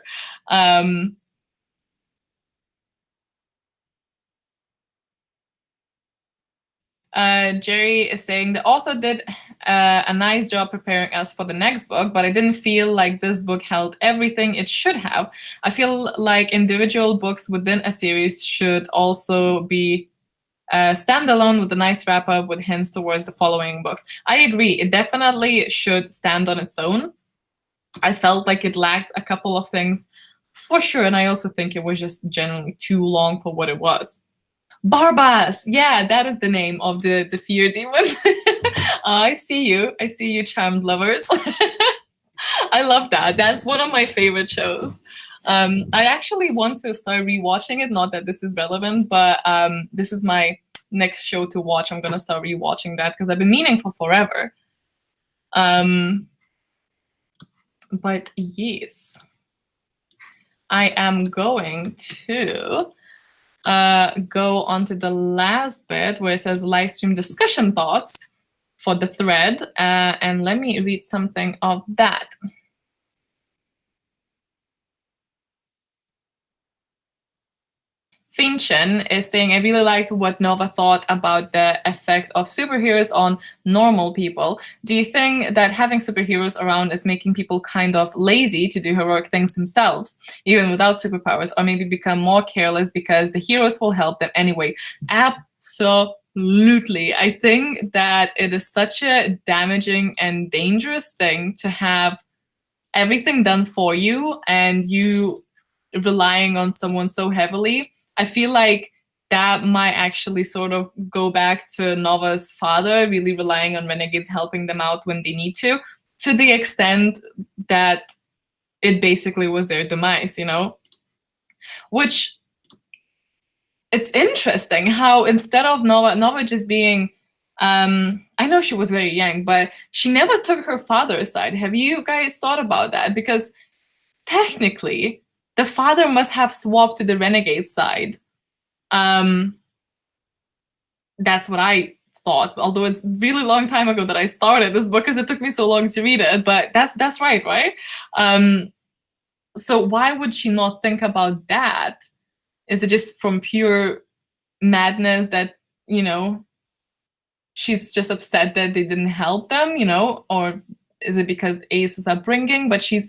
Jerry is saying the author did a nice job preparing us for the next book, but I didn't feel like this book held everything it should have. I feel like individual books within a series should also be standalone with a nice wrap up with hints towards the following books. I agree. It definitely should stand on its own. I felt like it lacked a couple of things for sure. And I also think it was just generally too long for what it was. Barbas, yeah, that is the name of the fear demon. I see you, charmed lovers. I love that. That's one of my favorite shows. I actually want to start rewatching it. Not that this is relevant, but this is my next show to watch. I'm gonna start rewatching that because I've been meaning for forever. But yes, I am going to go on to the last bit where it says live stream discussion thoughts for the thread, and let me read something of that. Finchen is saying, I really liked what Nova thought about the effect of superheroes on normal people. Do you think that having superheroes around is making people kind of lazy to do heroic things themselves, even without superpowers, or maybe become more careless because the heroes will help them anyway? Absolutely. I think that it is such a damaging and dangerous thing to have everything done for you and you relying on someone so heavily. I feel like that might actually sort of go back to Nova's father, really relying on renegades helping them out when they need to the extent that it basically was their demise, you know? Which, it's interesting how instead of Nova just being, I know she was very young, but she never took her father's side. Have you guys thought about that? Because technically, the father must have swapped to the renegade side. That's what I thought, although it's really long time ago that I started this book because it took me so long to read it, but that's right? So why would she not think about that? Is it just from pure madness that, you know, she's just upset that they didn't help them, you know? Or is it because Ace's upbringing? But she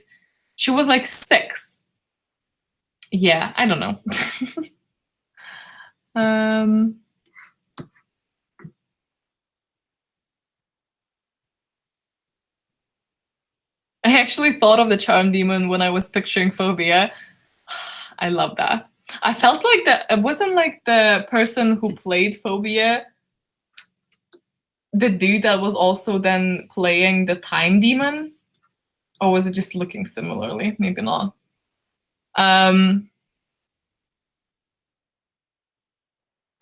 was like 6. Yeah, I don't know. I actually thought of the charm demon when I was picturing Phobia. I love that. I felt like it wasn't like the person who played Phobia, the dude that was also then playing the time demon, or was it just looking similarly? Maybe not. I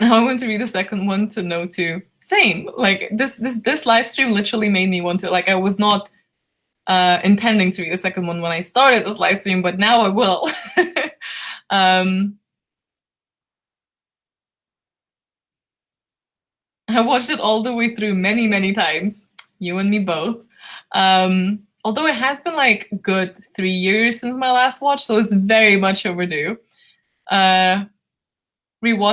want to read the second one to know too. Same. Like this live stream literally made me want to, like, I was not intending to read the second one when I started this live stream, but now I will. I watched it all the way through many, many times. You and me both. Although it has been like good 3 years since my last watch, so it's very much overdue. Rewatch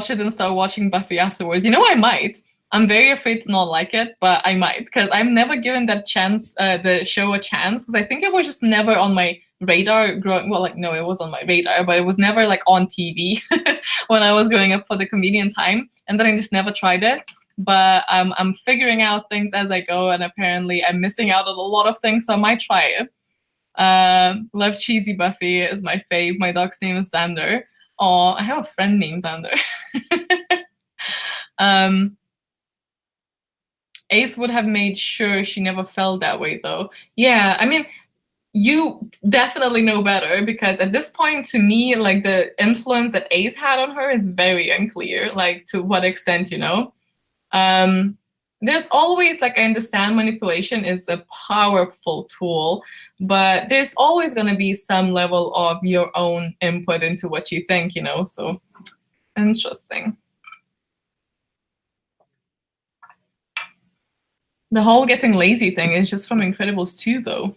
it and start watching Buffy afterwards. You know, I might. I'm very afraid to not like it, but I might, because I've never given that chance, the show a chance, because I think it was just never on my radar growing. Well, like, no, it was on my radar, but it was never like on TV when I was growing up for the convenient time, and then I just never tried it. But I'm figuring out things as I go, and apparently I'm missing out on a lot of things, so I might try it. Love cheesy Buffy is my fave. My dog's name is Xander. Oh, I have a friend named Xander. Ace would have made sure she never felt that way, though. Yeah, I mean, you definitely know better, because at this point, to me, like, the influence that Ace had on her is very unclear, like, to what extent, you know? There's always, like, I understand manipulation is a powerful tool, but there's always going to be some level of your own input into what you think, you know? So, interesting. The whole getting lazy thing is just from Incredibles 2, though.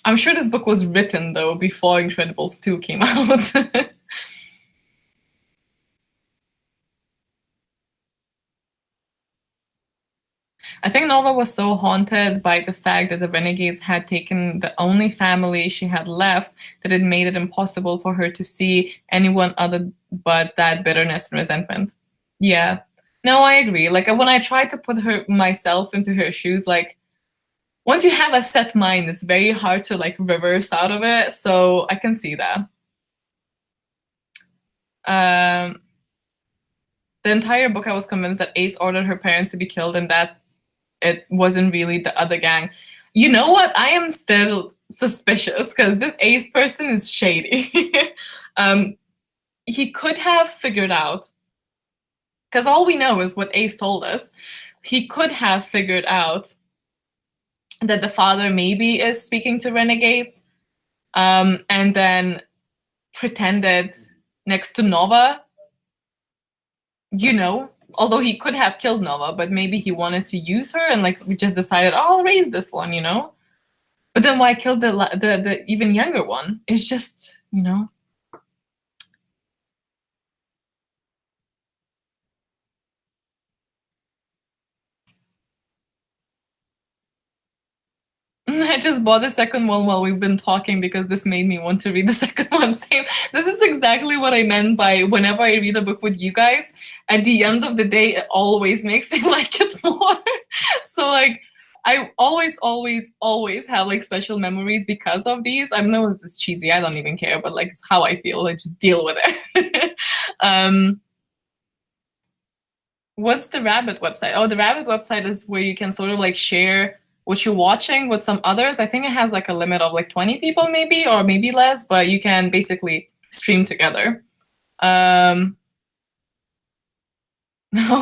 I'm sure this book was written, though, before Incredibles 2 came out. I think Nova was so haunted by the fact that the Renegades had taken the only family she had left that it made it impossible for her to see anyone other but that bitterness and resentment. Yeah. No, I agree. Like, when I tried to put myself into her shoes, like, once you have a set mind, it's very hard to, like, reverse out of it. So I can see that. The entire book, I was convinced that Ace ordered her parents to be killed and that it wasn't really the other gang. You know what? I am still suspicious, because this Ace person is shady. He could have figured out, because all we know is what Ace told us. He could have figured out that the father maybe is speaking to renegades, and then pretended next to Nova, you know, although he could have killed Nova, but maybe he wanted to use her, and, like, we just decided, oh, I'll raise this one, you know? But then why kill the even younger one? It's just, you know? I just bought the second one while we've been talking, because this made me want to read the second one. Same. This is exactly what I meant by whenever I read a book with you guys, at the end of the day, it always makes me like it more. So, like, I always have, like, special memories because of these. I know this is cheesy, I don't even care, but, like, it's how I feel. I just deal with it. What's the Rabbit website? Oh, the Rabbit website is where you can sort of, like, share what you're watching with some others. I think it has, like, a limit of, like, 20 people maybe, or maybe less, but you can basically stream together. Oh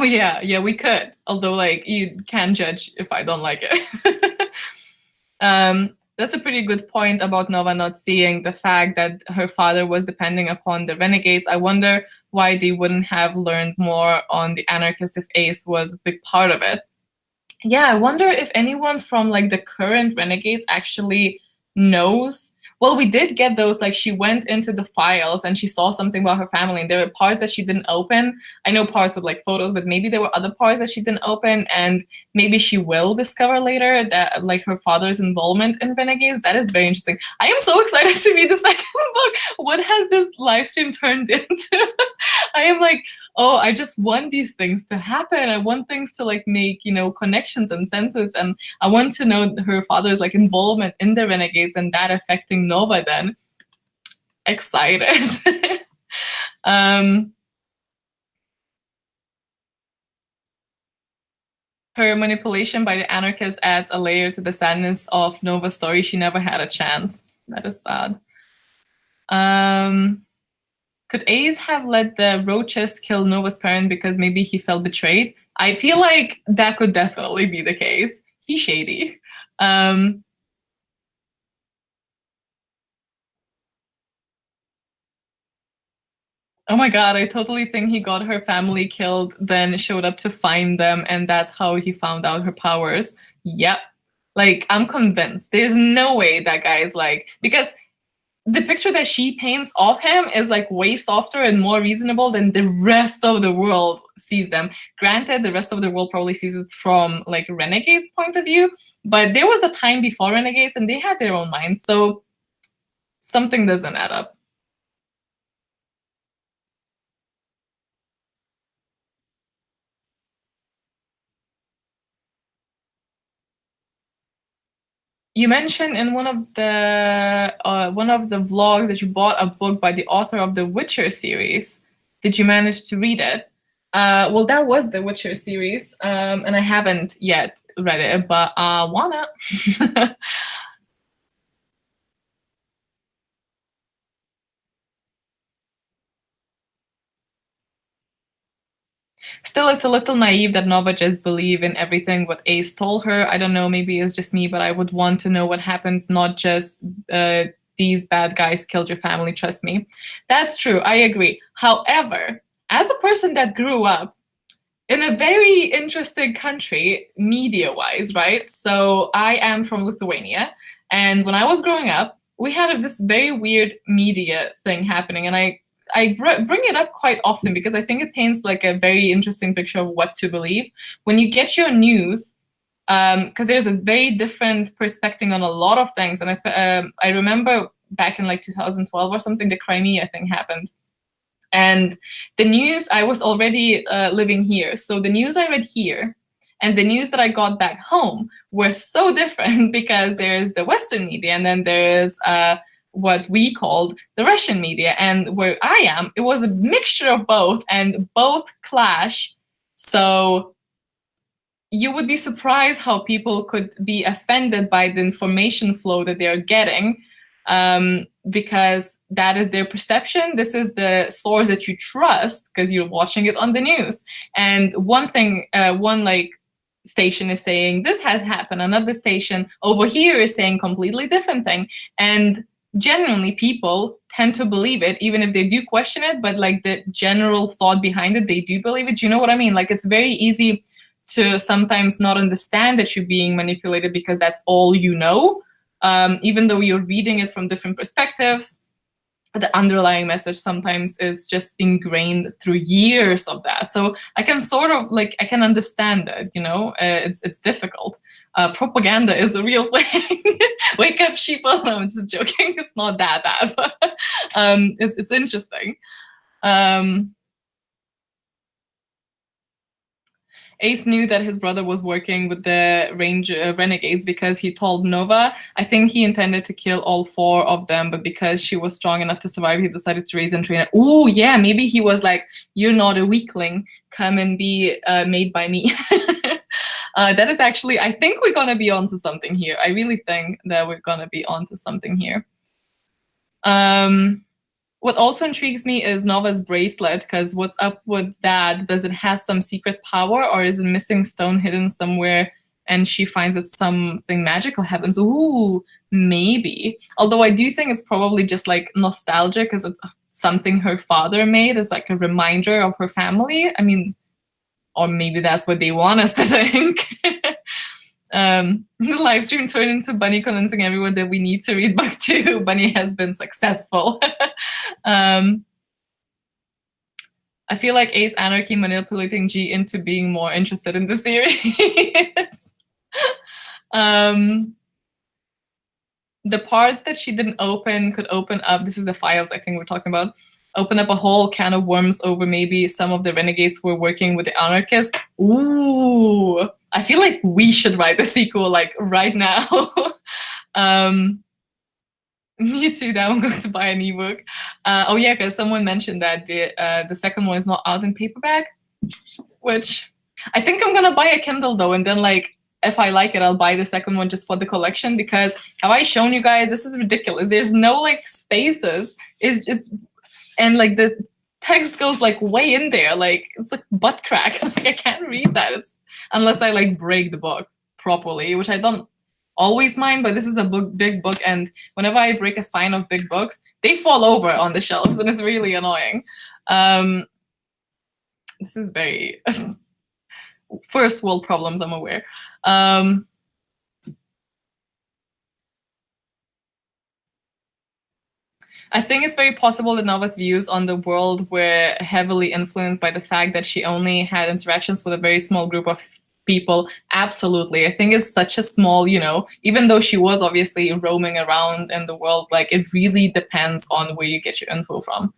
yeah, we could. Although, like, you can judge if I don't like it. That's a pretty good point about Nova not seeing the fact that her father was depending upon the Renegades. I wonder why they wouldn't have learned more on the Anarchists if Ace was a big part of it. Yeah, I wonder if anyone from, like, the current Renegades actually knows. Well, we did get those, like, she went into the files and she saw something about her family, and there were parts that she didn't open. I know parts with, like, photos, but maybe there were other parts that she didn't open, and maybe she will discover later that, like, her father's involvement in Renegades. That is very interesting. I am so excited to read the second book. What has this live stream turned into? I am like, oh, I just want these things to happen. I want things to, like, make, you know, connections and senses. And I want to know her father's, like, involvement in the Renegades and that affecting Nova then. Excited. Her manipulation by the anarchists adds a layer to the sadness of Nova's story. She never had a chance. That is sad. Could Ace have let the Roaches kill Nova's parent because maybe he felt betrayed? I feel like that could definitely be the case. he's shady. Oh my god, I totally think he got her family killed, then showed up to find them, and that's how he found out her powers. Yep. Like, I'm convinced. There's no way that guy is like, because the picture that she paints of him is like way softer and more reasonable than the rest of the world sees them. Granted, the rest of the world probably sees it from like Renegades' point of view, but there was a time before Renegades and they had their own minds, so something doesn't add up. You mentioned in one of the vlogs that you bought a book by the author of the Witcher series. Did you manage to read it? Well, that was the Witcher series, and I haven't yet read it, but I wanna. Still, it's a little naive that Nova just believe in everything what Ace told her. I don't know, maybe it's just me, but I would want to know what happened, not just these bad guys killed your family, trust me. That's true, I agree. However, as a person that grew up in a very interesting country, media-wise, right? So I am from Lithuania, and when I was growing up, we had this very weird media thing happening, and I bring it up quite often because I think it paints like a very interesting picture of what to believe. When you get your news, because there's a very different perspective on a lot of things, and I remember back in like 2012 or something, the Crimea thing happened. And the news, I was already living here. So the news I read here and the news that I got back home were so different because there's the Western media and then there's what we called the Russian media. And where I am, it was a mixture of both and both clash. So you would be surprised how people could be offended by the information flow that they're getting, because that is their perception. This is the source that you trust because you're watching it on the news. And one thing, one like station is saying this has happened, another station over here is saying completely different thing. And genuinely people tend to believe it, even if they do question it, but like the general thought behind it, they do believe it. Do you know what I mean? Like, it's very easy to sometimes not understand that you're being manipulated because that's all you know. Even though you're reading it from different perspectives, the underlying message sometimes is just ingrained through years of that. So I can sort of like, I can understand it, you know, it's difficult. Propaganda is a real thing. Wake up, sheeple. No, I'm just joking. It's not that bad, but it's interesting. Ace knew that his brother was working with the renegades because he told Nova. I think he intended to kill all 4 of them, but because she was strong enough to survive, he decided to raise and train her. Ooh, yeah, maybe he was like, you're not a weakling, come and be made by me. That is actually, I think we're gonna be onto something here. I really think that we're gonna be onto something here. What also intrigues me is Nova's bracelet, because what's up with that? Does it have some secret power, or is a missing stone hidden somewhere and she finds that something magical happens? Ooh, maybe. Although I do think it's probably just like nostalgia because it's something her father made as like a reminder of her family. I mean, or maybe that's what they want us to think. The live stream turned into Bunny convincing everyone that we need to read book 2. Bunny has been successful. I feel like Ace Anarchy manipulating G into being more interested in the series. The parts that she didn't open could open up, this is the files I think we're talking about, open up a whole can of worms over maybe some of the renegades who were working with the anarchists. Ooh, I feel like we should write the sequel like right now. Me too, now I'm going to buy an ebook. Oh yeah, because someone mentioned that the second one is not out in paperback, which I think I'm gonna buy a Kindle though, and then like, if I like it, I'll buy the second one just for the collection, because have I shown you guys, this is ridiculous. There's no like spaces. It's just, and like the text goes like way in there. Like it's like butt crack. Like I can't read that unless I like break the book. properly, which I don't always mind, but this is a big book, and whenever I break a spine of big books, they fall over on the shelves, and it's really annoying. This is very first world problems, I'm aware. I think it's very possible that Nova's views on the world were heavily influenced by the fact that she only had interactions with a very small group of people. Absolutely. I think it's such a small, you know, even though she was obviously roaming around in the world, like it really depends on where you get your info from.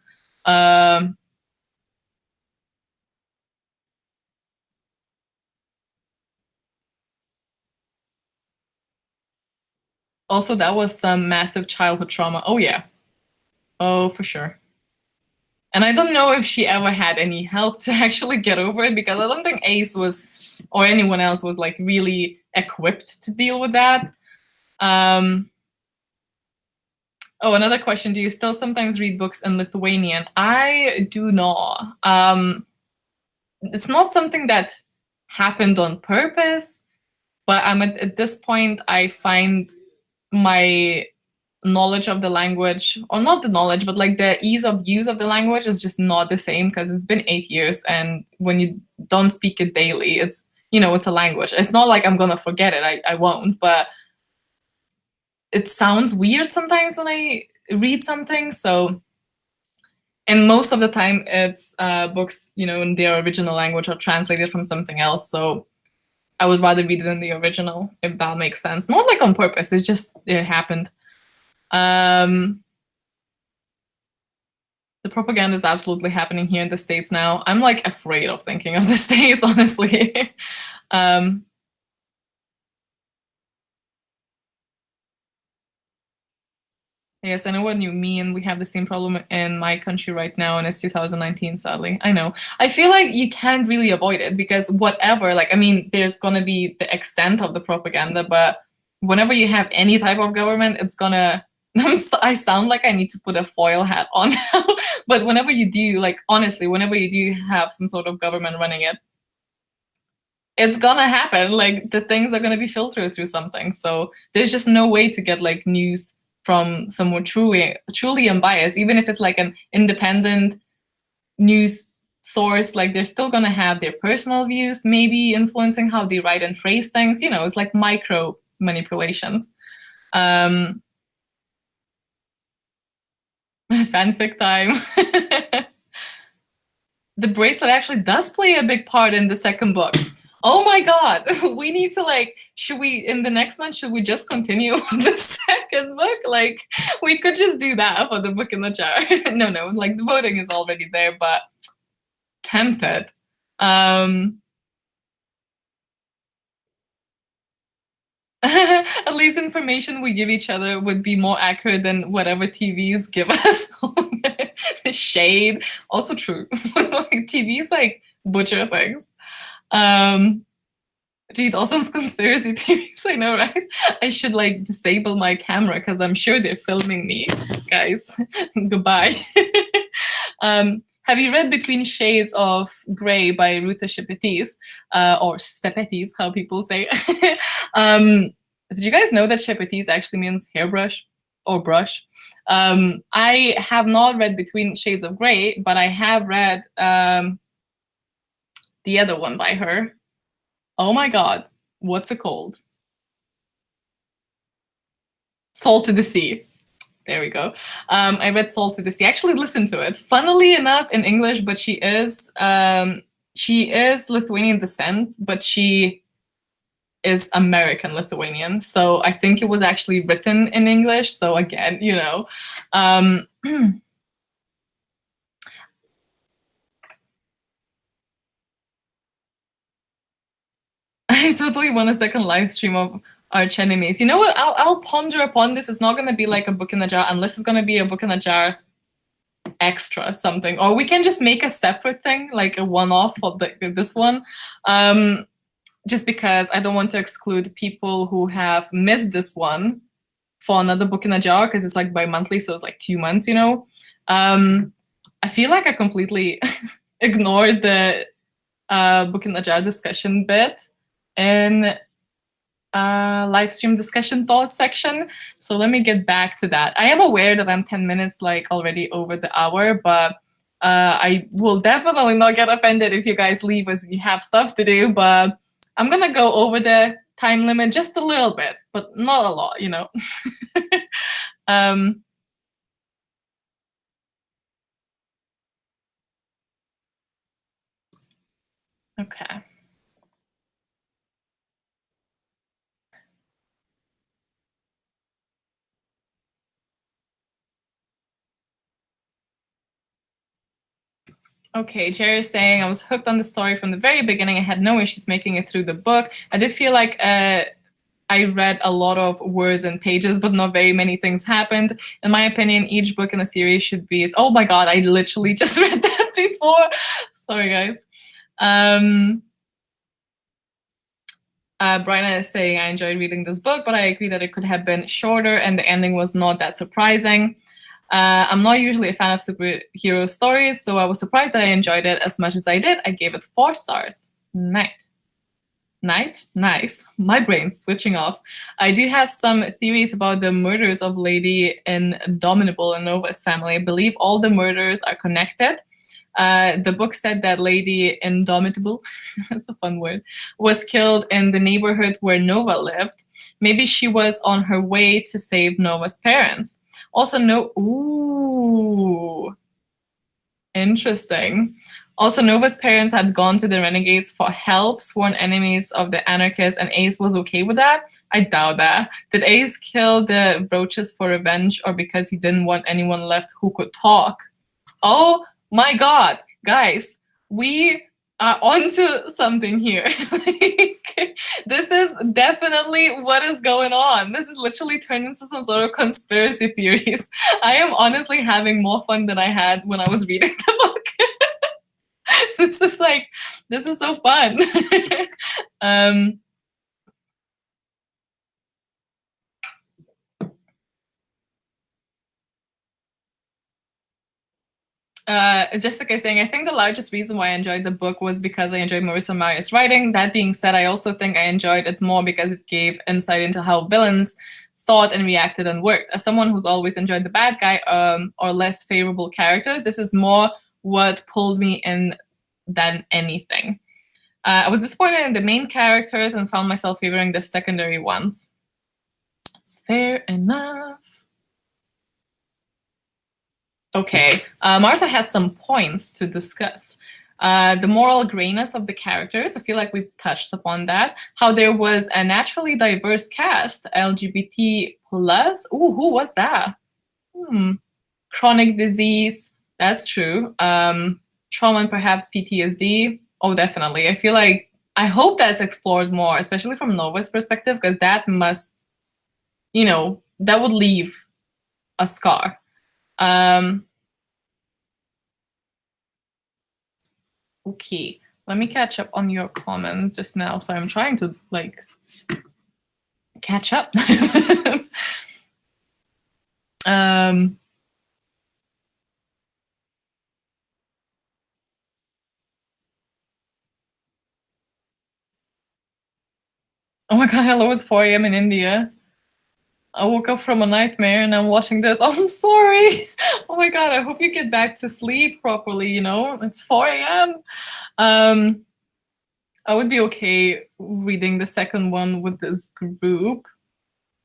Also, that was some massive childhood trauma. Oh, yeah. Oh, for sure. And I don't know if she ever had any help to actually get over it, because I don't think Ace was, or anyone else was, like, really equipped to deal with that. Oh, another question. Do you still sometimes read books in Lithuanian? I do not. It's not something that happened on purpose, but at this point, I find my knowledge of the language, or not the knowledge, but like the ease of use of the language is just not the same, because it's been 8 years, and when you don't speak it daily, it's, you know, it's a language. It's not like I'm gonna forget it. I won't, but it sounds weird sometimes when I read something. So, and most of the time it's books, you know, in their original language or translated from something else. So I would rather read it in the original, if that makes sense. Not like on purpose, it's just, it happened. The propaganda is absolutely happening here in the States now. I'm like afraid of thinking of the States, honestly. Yes, I know what you mean. We have the same problem in my country right now, and it's 2019, sadly. I know. I feel like you can't really avoid it, because whatever, like, I mean, there's gonna be the extent of the propaganda, but whenever you have any type of government, it's gonna, I sound like I need to put a foil hat on now, but whenever you do, like, honestly, whenever you do have some sort of government running it, it's gonna happen. Like, the things are gonna be filtered through something. So there's just no way to get like news from someone truly unbiased, even if it's like an independent news source. Like, they're still gonna have their personal views, maybe influencing how they write and phrase things. You know, it's like micro manipulations. Fanfic time. The bracelet actually does play a big part in the second book. Oh my god, we need to, like, should we, in the next month, should we just continue on the second book? Like, we could just do that for the book in the jar. No, like, the voting is already there, but tempted. At least information we give each other would be more accurate than whatever TVs give us. The shade, also true. Like, TVs like butcher things. Gee, also conspiracy theories, I know, right? I should like disable my camera, because I'm sure they're filming me, guys. Goodbye. Have you read Between Shades of Grey by Ruta Shepetis, or Stepetis, how people say? Did you guys know that Shepetis actually means hairbrush or brush? I have not read Between Shades of Grey, but I have read the other one by her. Oh my god, what's it called? Salt to the Sea. There we go. I read Salt to the Sea. I actually listened to it. Funnily enough, in English, but she is Lithuanian descent, but she is American Lithuanian. So I think it was actually written in English. So again, you know. I totally want a second live stream of Arch Enemies. You know what? I'll ponder upon this. It's not going to be like a book in a jar, unless it's going to be a book in a jar extra something. Or we can just make a separate thing, like a one-off of this one. Just because I don't want to exclude people who have missed this one for another book in a jar, because it's like bi-monthly, so it's like 2 months, you know? I feel like I completely ignored the book in a jar discussion bit. And live stream discussion thoughts section. So let me get back to that. I am aware that I'm 10 minutes like already over the hour, but I will definitely not get offended if you guys leave as you have stuff to do, but I'm gonna go over the time limit just a little bit, but not a lot, you know. Okay. Okay, Jerry is saying, I was hooked on the story from the very beginning. I had no issues making it through the book. I did feel like I read a lot of words and pages, but not very many things happened. In my opinion, each book in a series should be... Oh my god, I literally just read that before. Sorry, guys. Brian is saying, I enjoyed reading this book, but I agree that it could have been shorter and the ending was not that surprising. I'm not usually a fan of superhero stories, so I was surprised that I enjoyed it as much as I did. I gave it 4 stars. Nice. My brain's switching off. I do have some theories about the murders of Lady Indomitable and Nova's family. I believe all the murders are connected. The book said that Lady Indomitable, that's a fun word, was killed in the neighborhood where Nova lived. Maybe she was on her way to save Nova's parents. Also, ooh, interesting. Also, Nova's parents had gone to the Renegades for help, sworn enemies of the anarchists, and Ace was okay with that? I doubt that. Did Ace kill the Roaches for revenge or because he didn't want anyone left who could talk? Oh my god, guys, we are onto something here. This is definitely what is going on. This is literally turned into some sort of conspiracy theories. I am honestly having more fun than I had when I was reading the book. This is so fun. Jessica is saying, I think the largest reason why I enjoyed the book was because I enjoyed Marissa Meyer's writing. That being said, I also think I enjoyed it more because it gave insight into how villains thought and reacted and worked. As someone who's always enjoyed the bad guy or less favorable characters, this is more what pulled me in than anything. I was disappointed in the main characters and found myself favoring the secondary ones. That's fair enough. Okay, Martha had some points to discuss. The moral grayness of the characters, I feel like we've touched upon that. How there was a naturally diverse cast, LGBT+. Ooh, who was that? Chronic disease, that's true. Trauma and perhaps PTSD. Oh, definitely. I feel like, I hope that's explored more, especially from Nova's perspective, because that must, you know, that would leave a scar. Okay, let me catch up on your comments just now. So I'm trying to like catch up. Oh my god, hello, it's 4 a.m. in India. I woke up from a nightmare and I'm watching this. Oh, I'm sorry. Oh my god, I hope you get back to sleep properly, you know? It's 4 a.m. I would be okay reading the second one with this group.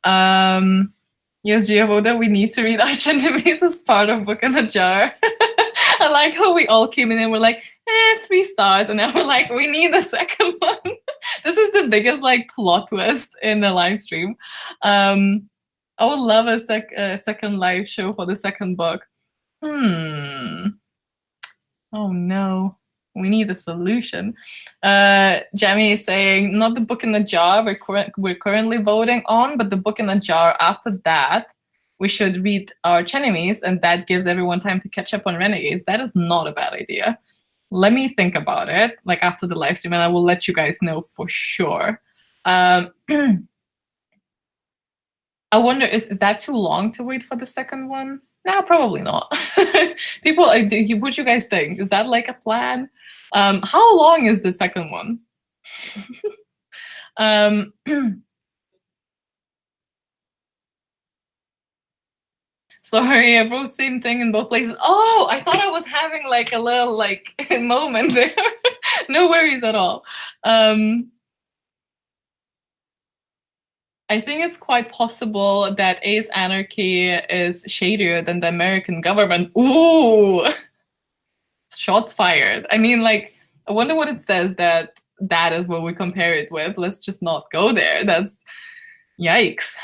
Yes, Giavoda, we need to read Arch Enemies as part of Book in a Jar. I like how we all came in and we're like, 3 stars, and then we're like, we need a second one. This is the biggest like plot twist in the live stream. I would love a second live show for the second book. Oh no, we need a solution. Jamie is saying, not the Book in the Jar we're currently voting on, but the Book in the Jar after that. We should read Arch Enemies, and that gives everyone time to catch up on Renegades. That is not a bad idea. Let me think about it, like after the live stream, and I will let you guys know for sure. I wonder, is that too long to wait for the second one? No, probably not. People, what do you guys think? Is that like a plan? How long is the second one? Sorry, I wrote same thing in both places. Oh, I thought I was having like a little like moment there. No worries at all. I think it's quite possible that Ace Anarchy is shadier than the American government. Ooh, shots fired. I mean, like, I wonder what it says that that is what we compare it with. Let's just not go there. That's yikes.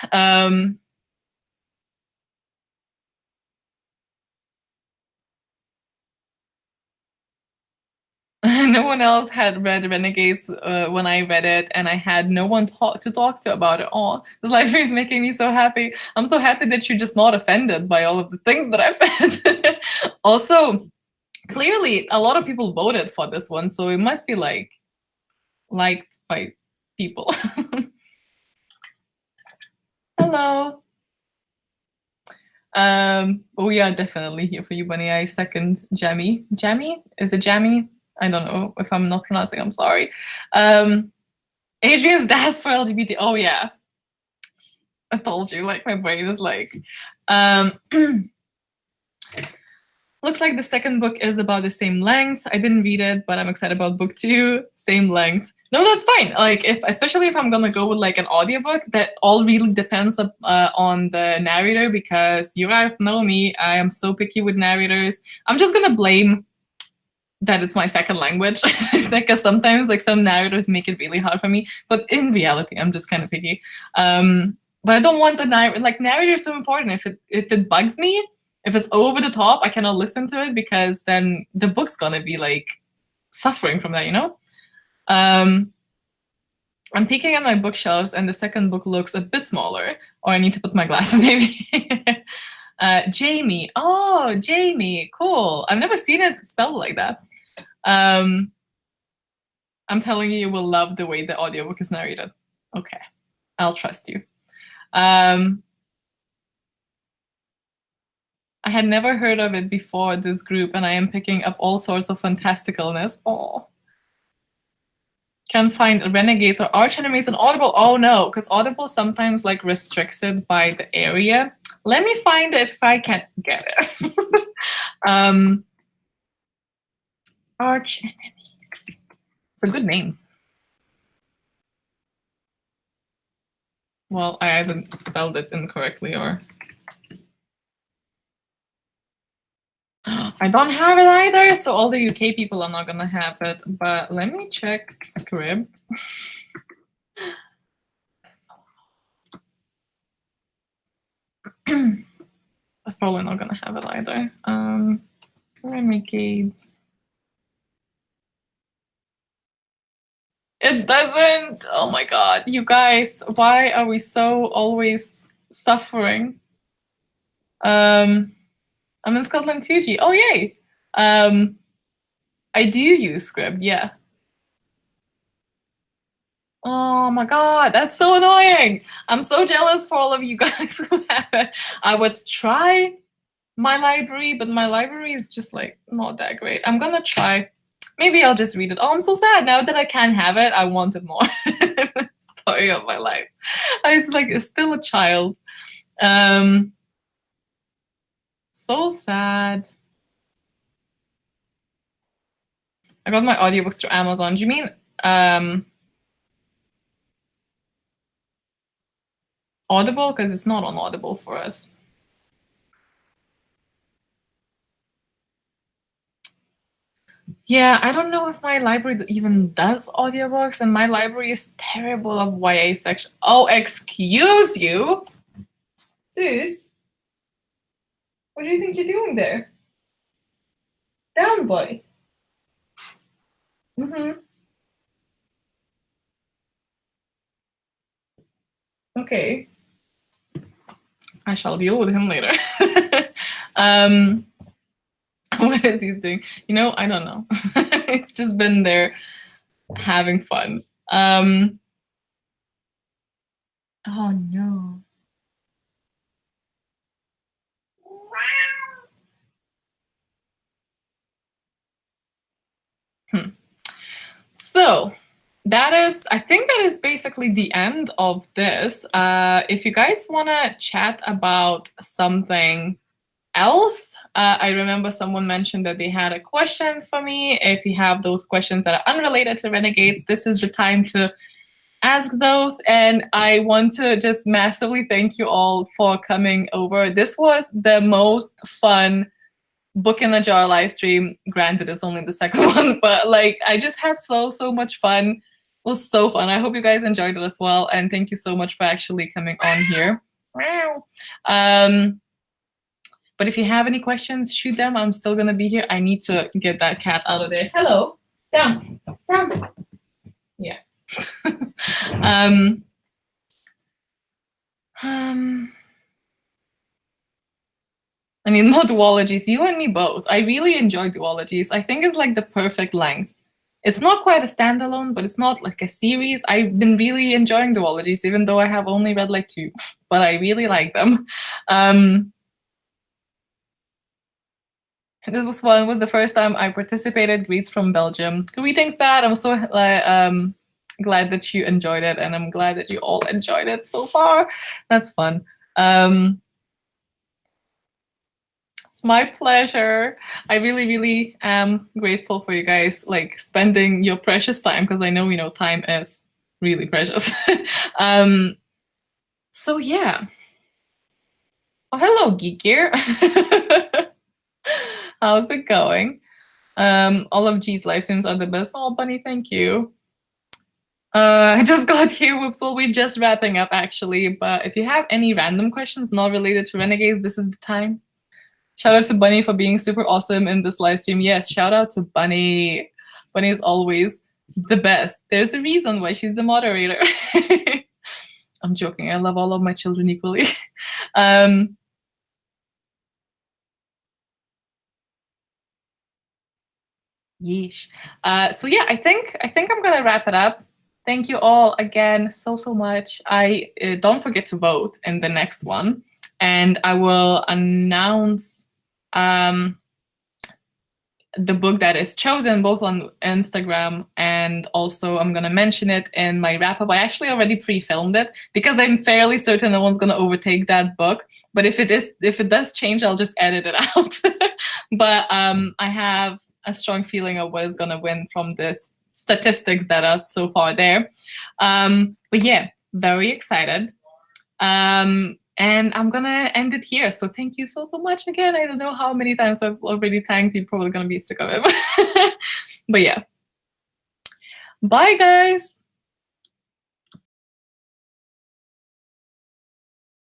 No one else had read Renegades when I read it, and I had no one to talk to about it. Oh, this library is making me so happy. I'm so happy that you're just not offended by all of the things that I've said. Also, clearly, a lot of people voted for this one, so it must be like liked by people. Hello. We are definitely here for you, Bunny. I second Jammy. Jammy? Is it Jammy? I don't know if I'm not pronouncing. I'm sorry. Adrian's dad's for LGBT. Oh yeah, I told you. Like my brain is like. Looks like the second book is about the same length. I didn't read it, but I'm excited about book 2. Same length. No, that's fine. Like especially if I'm gonna go with like an audiobook, that all really depends on the narrator, because you guys know me. I am so picky with narrators. I'm just gonna blame that it's my second language, because sometimes like some narrators make it really hard for me. But in reality, I'm just kind of picky. But I don't want the narrator is so important. If it bugs me, if it's over the top, I cannot listen to it, because then the book's gonna be like suffering from that, you know? I'm peeking at my bookshelves, and the second book looks a bit smaller, or I need to put my glasses maybe. Jamie. Oh, Jamie. Cool. I've never seen it spelled like that. I'm telling you, you will love the way the audiobook is narrated. Okay. I'll trust you. I had never heard of it before this group, and I am picking up all sorts of fantasticalness. Oh. Can't find Renegades or Arch Enemies on Audible. Oh no, because Audible sometimes like restricts it by the area. Let me find it if I can't get it. Arch Enemies. It's a good name. Well, I either spelled it incorrectly or... I don't have it either, so all the UK people are not gonna have it. But let me check Scribd. That's probably not gonna have it either. Renegades. It doesn't. Oh my god, you guys, why are we so always suffering? I'm in Scotland too, G. Oh yay. I do use Scribd, yeah. Oh my god, that's so annoying. I'm so jealous for all of you guys who have it. I would try my library, but my library is just like not that great. I'm gonna try. Maybe I'll just read it. Oh, I'm so sad. Now that I can't have it, I want it more. Story of my life. I was like still a child. So sad. I got my audiobooks through Amazon. Do you mean Audible? Because it's not on Audible for us. Yeah, I don't know if my library even does audiobooks, and my library is terrible of YA section. Oh, excuse you? Zeus? What do you think you're doing there? Down, boy. Okay. I shall deal with him later. What is he doing? You know, I don't know. It's just been there having fun. Oh no. So that is, I think that is basically the end of this. If you guys want to chat about something else, I remember someone mentioned that they had a question for me. If you have those questions that are unrelated to Renegades, this is the time to ask those. And I want to just massively thank you all for coming over. This was the most fun Book in a Jar live stream. Granted, it's only the second one, but like I just had so much fun. It was so fun. I hope you guys enjoyed it as well. And thank you so much for actually coming on here. But if you have any questions, shoot them. I'm still gonna be here. I need to get that cat out of there. Hello, down. Yeah. I mean, not duologies, you and me both. I really enjoy duologies. I think it's like the perfect length. It's not quite a standalone, but it's not like a series. I've been really enjoying duologies, even though I have only read like 2, but I really like them. This was fun. It was the first time I participated. Greets from Belgium. Greetings, Dad. I'm so glad that you enjoyed it, and I'm glad that you all enjoyed it so far. That's fun. It's my pleasure. I really am grateful for you guys like spending your precious time, because I know time is really precious. So yeah. Oh, hello, Geek Gear. How's it going? All of G's live streams are the best. Oh, Bunny, thank you. I just got here. Whoops. Well, we're just wrapping up actually. But if you have any random questions not related to Renegades, this is the time. Shout out to Bunny for being super awesome in this live stream. Yes, shout out to Bunny. Bunny is always the best. There's a reason why she's the moderator. I'm joking. I love all of my children equally. Yeesh. So yeah, I think I'm gonna wrap it up. Thank you all again so much. I don't forget to vote in the next one, and I will announce the book that is chosen both on Instagram, and also I'm gonna mention it in my wrap up. I actually already pre-filmed it because I'm fairly certain no one's gonna overtake that book. But if it does change, I'll just edit it out. But I have a strong feeling of what is gonna win from this statistics that are so far there. But yeah, very excited. And I'm gonna end it here. So thank you so much again. I don't know how many times I've already thanked you. Probably gonna be sick of it. But yeah. Bye, guys.